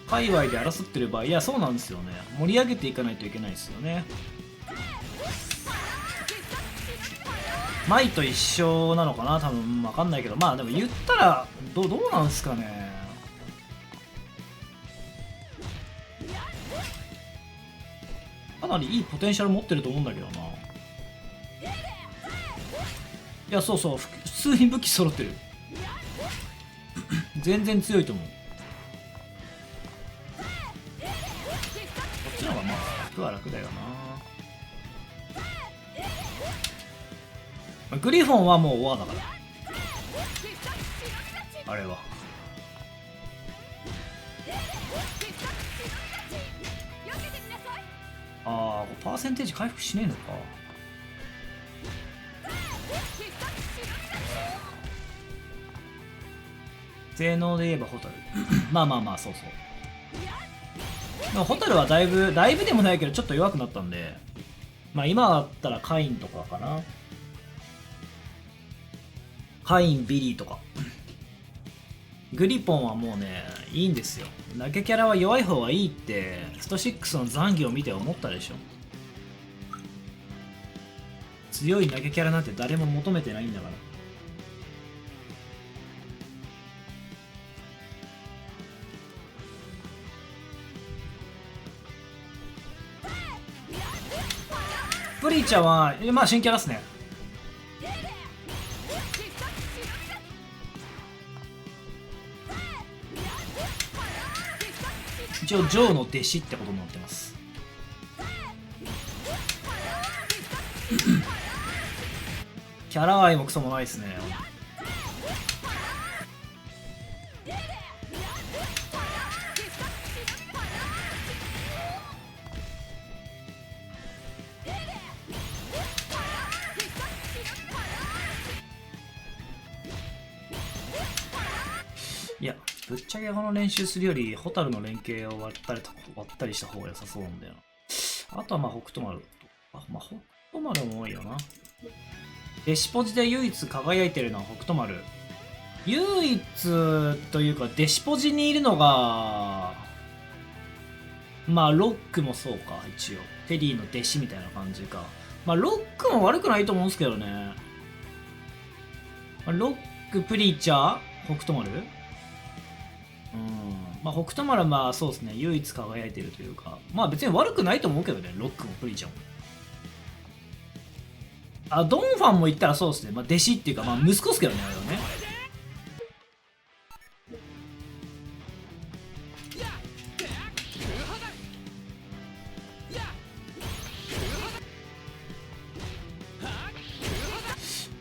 界隈で争ってる場合、いやそうなんですよね、盛り上げていかないといけないですよね。前と一緒なのかな多分、分かんないけど、まあでも言ったらどうなんすかね。かなりいいポテンシャル持ってると思うんだけどな。いやそうそう、普通に武器揃ってる全然強いと思う。こっちの方がまあ楽は楽だよな。グリフォンはもうオアだから、あれは。ああ、パーセンテージ回復しねえのか。性能で言えばホタルまあまあまあ、そうそう。でもホタルはだいぶでもないけどちょっと弱くなったんで、まあ今だったらカインとかかな。カイン、ビリーとか。グリポンはもうね、いいんですよ。投げキャラは弱い方がいいってスト6の残機を見て思ったでしょ。強い投げキャラなんて誰も求めてないんだから。プリーチャーはまあ新キャラっすね。一応ジョーの弟子ってことになってますキャラ愛もクソもないですね。いや、ぶっちゃけこの練習するよりホタルの連携を割ったりした方が良さそうなんだよな。あとはまあ北斗丸。あ、まあ北斗丸も多いよな。デシポジで唯一輝いてるのは北斗丸。唯一というかデシポジにいるのがまあロックもそうか。一応テリーの弟子みたいな感じか。まあロックも悪くないと思うんですけどね。ロック、プリーチャー、北斗丸、まあ北斗丸はまあそうですね、唯一輝いてるというか、まあ別に悪くないと思うけどね、ロックもプリーチャーも。あ、ドンファンも言ったらそうですね、まあ弟子っていうか、まあ息子っすけどね、あれはね。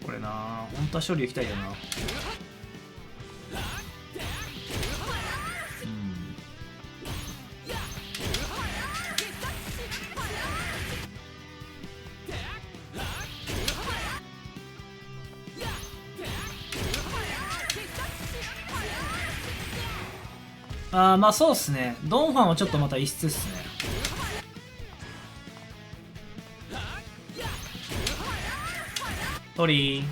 これなあ、本当は処理行きたいよな。まあそうっすね。ドンファンはちょっとまた異質っすね。トリー。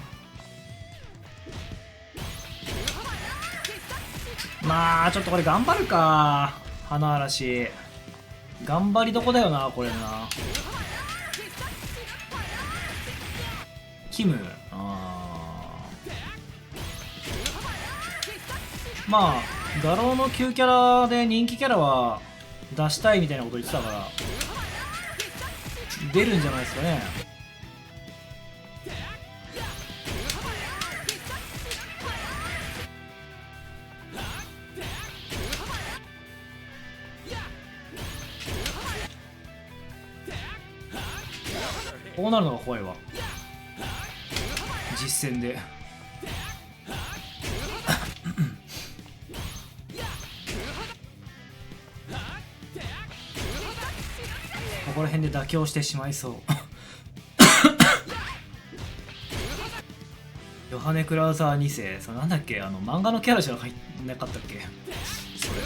まあちょっとこれ頑張るか。花嵐。頑張りどこだよな、これな。キム。まあ画廊の旧キャラで人気キャラは出したいみたいなこと言ってたから出るんじゃないですかね。こうなるのが怖いわ、実戦で。ここら辺で妥協してしまいそうヨハネ・クラウザー2世、それなんだっけ、漫画のキャラじゃなかったっけそれ。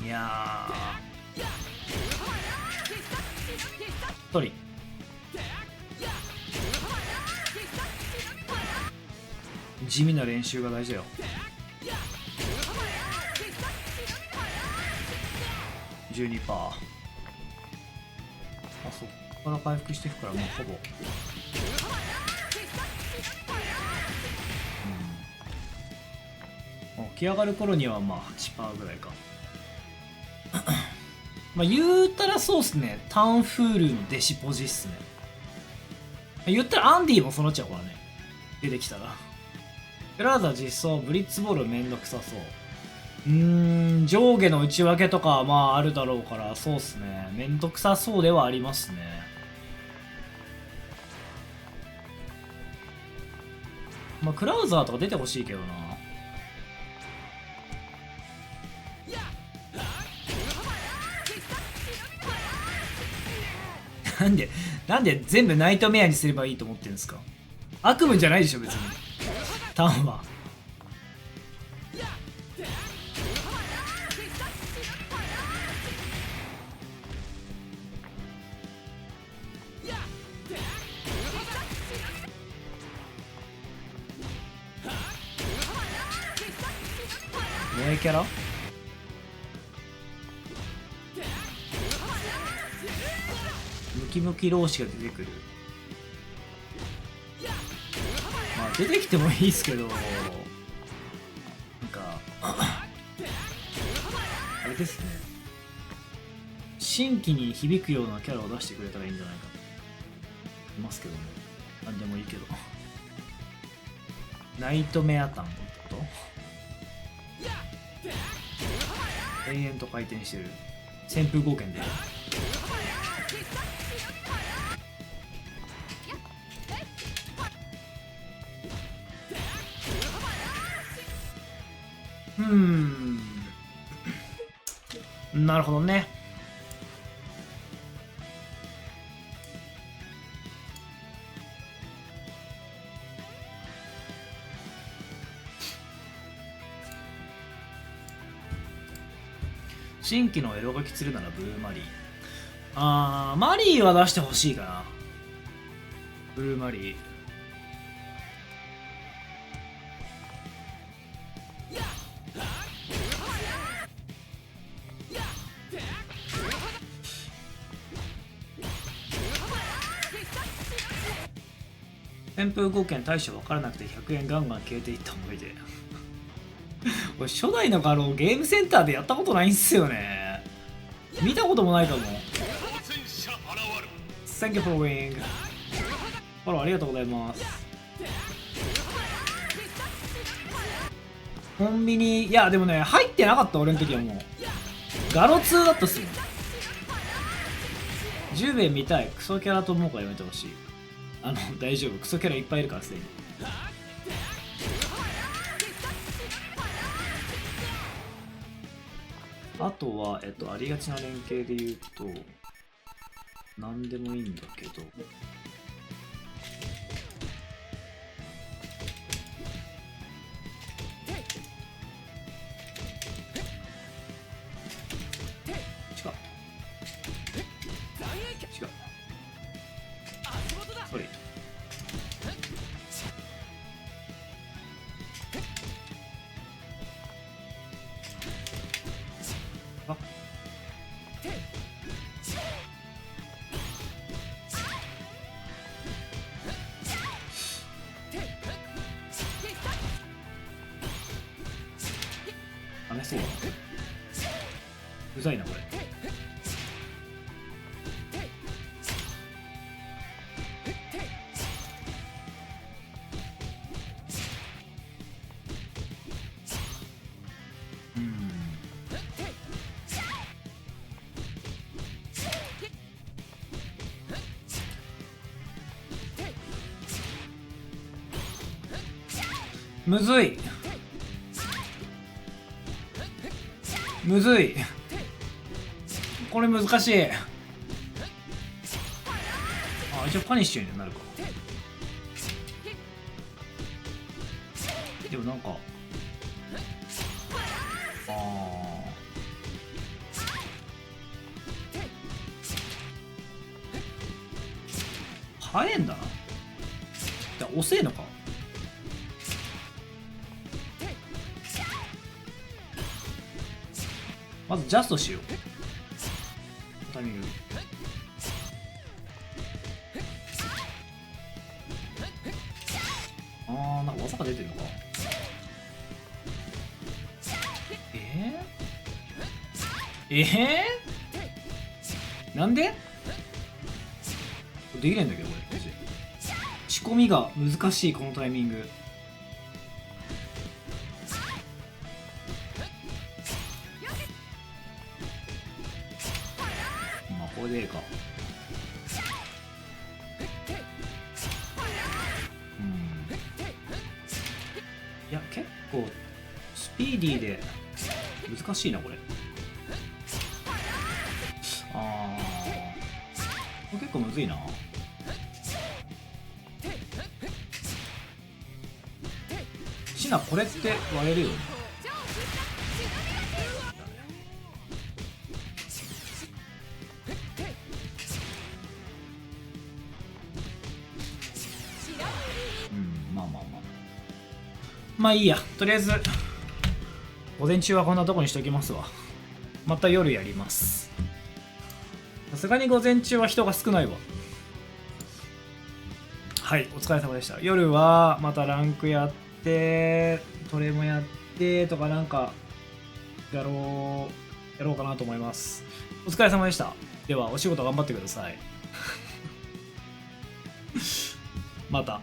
いやー、トリ地味な練習が大事だよ。12%。あ、そっから回復していくからもうほぼ。起き上がる頃にはまあ 8% ぐらいか。まあ言うたらそうっすね、タンフールの弟子ポジっすね。言ったらアンディもそのっちゃうからね、出てきたら。クラウザー実装、ブリッツボールめんどくさそう。上下の内訳とかはまああるだろうから、そうっすね、めんどくさそうではありますね。まあクラウザーとか出てほしいけどな。なんで全部ナイトメアにすればいいと思ってるんですか。悪夢じゃないでしょ別にターンは。萌えキャラムキムキ老子が出てくる。まあ出てきてもいいですけど、なんかあれですね、新規に響くようなキャラを出してくれたらいいんじゃないかと思いますけどね。なんでもいいけどナイトメアタンと永遠と回転してる旋風合剣でなるほどね。新規のエロ書き釣るならブルーマリー。マリーは出してほしいかな。ブルーマリー。旋風5件大将分からなくて100円ガンガン消えていった思い出。俺初代の画廊ゲームセンターでやったことないんすよね。見たこともないかも。Thank you for wing。フォローありがとうございます。コンビニ、いやでもね入ってなかった。俺の時はもうガロ2だったっすよ。10弁見たい。クソキャラと思うからやめてほしい。大丈夫、クソキャラいっぱいいるからすでに。あとはありがちな連携で言うと何でもいいんだけど、違うそれあダメそうだな。うざいなこれ。むずいむずい、これ難しい。一応パニッシュになるか。でもなんか早いんだな。じゃあ遅えのか。まずジャストしよう。タイミング。なんか技が出てるのか。なんでできないんだけどこれ。仕込みが難しいこのタイミング。これでいいか。いや結構スピーディーで難しいなこれ。これ結構むずいな。シナこれって割れるよね。まあいいや、とりあえず午前中はこんなとこにしておきますわ。また夜やります。さすがに午前中は人が少ないわ。はい、お疲れ様でした。夜はまたランクやってトレもやってとかなんかやろうかなと思います。お疲れ様でした。ではお仕事頑張ってください。また。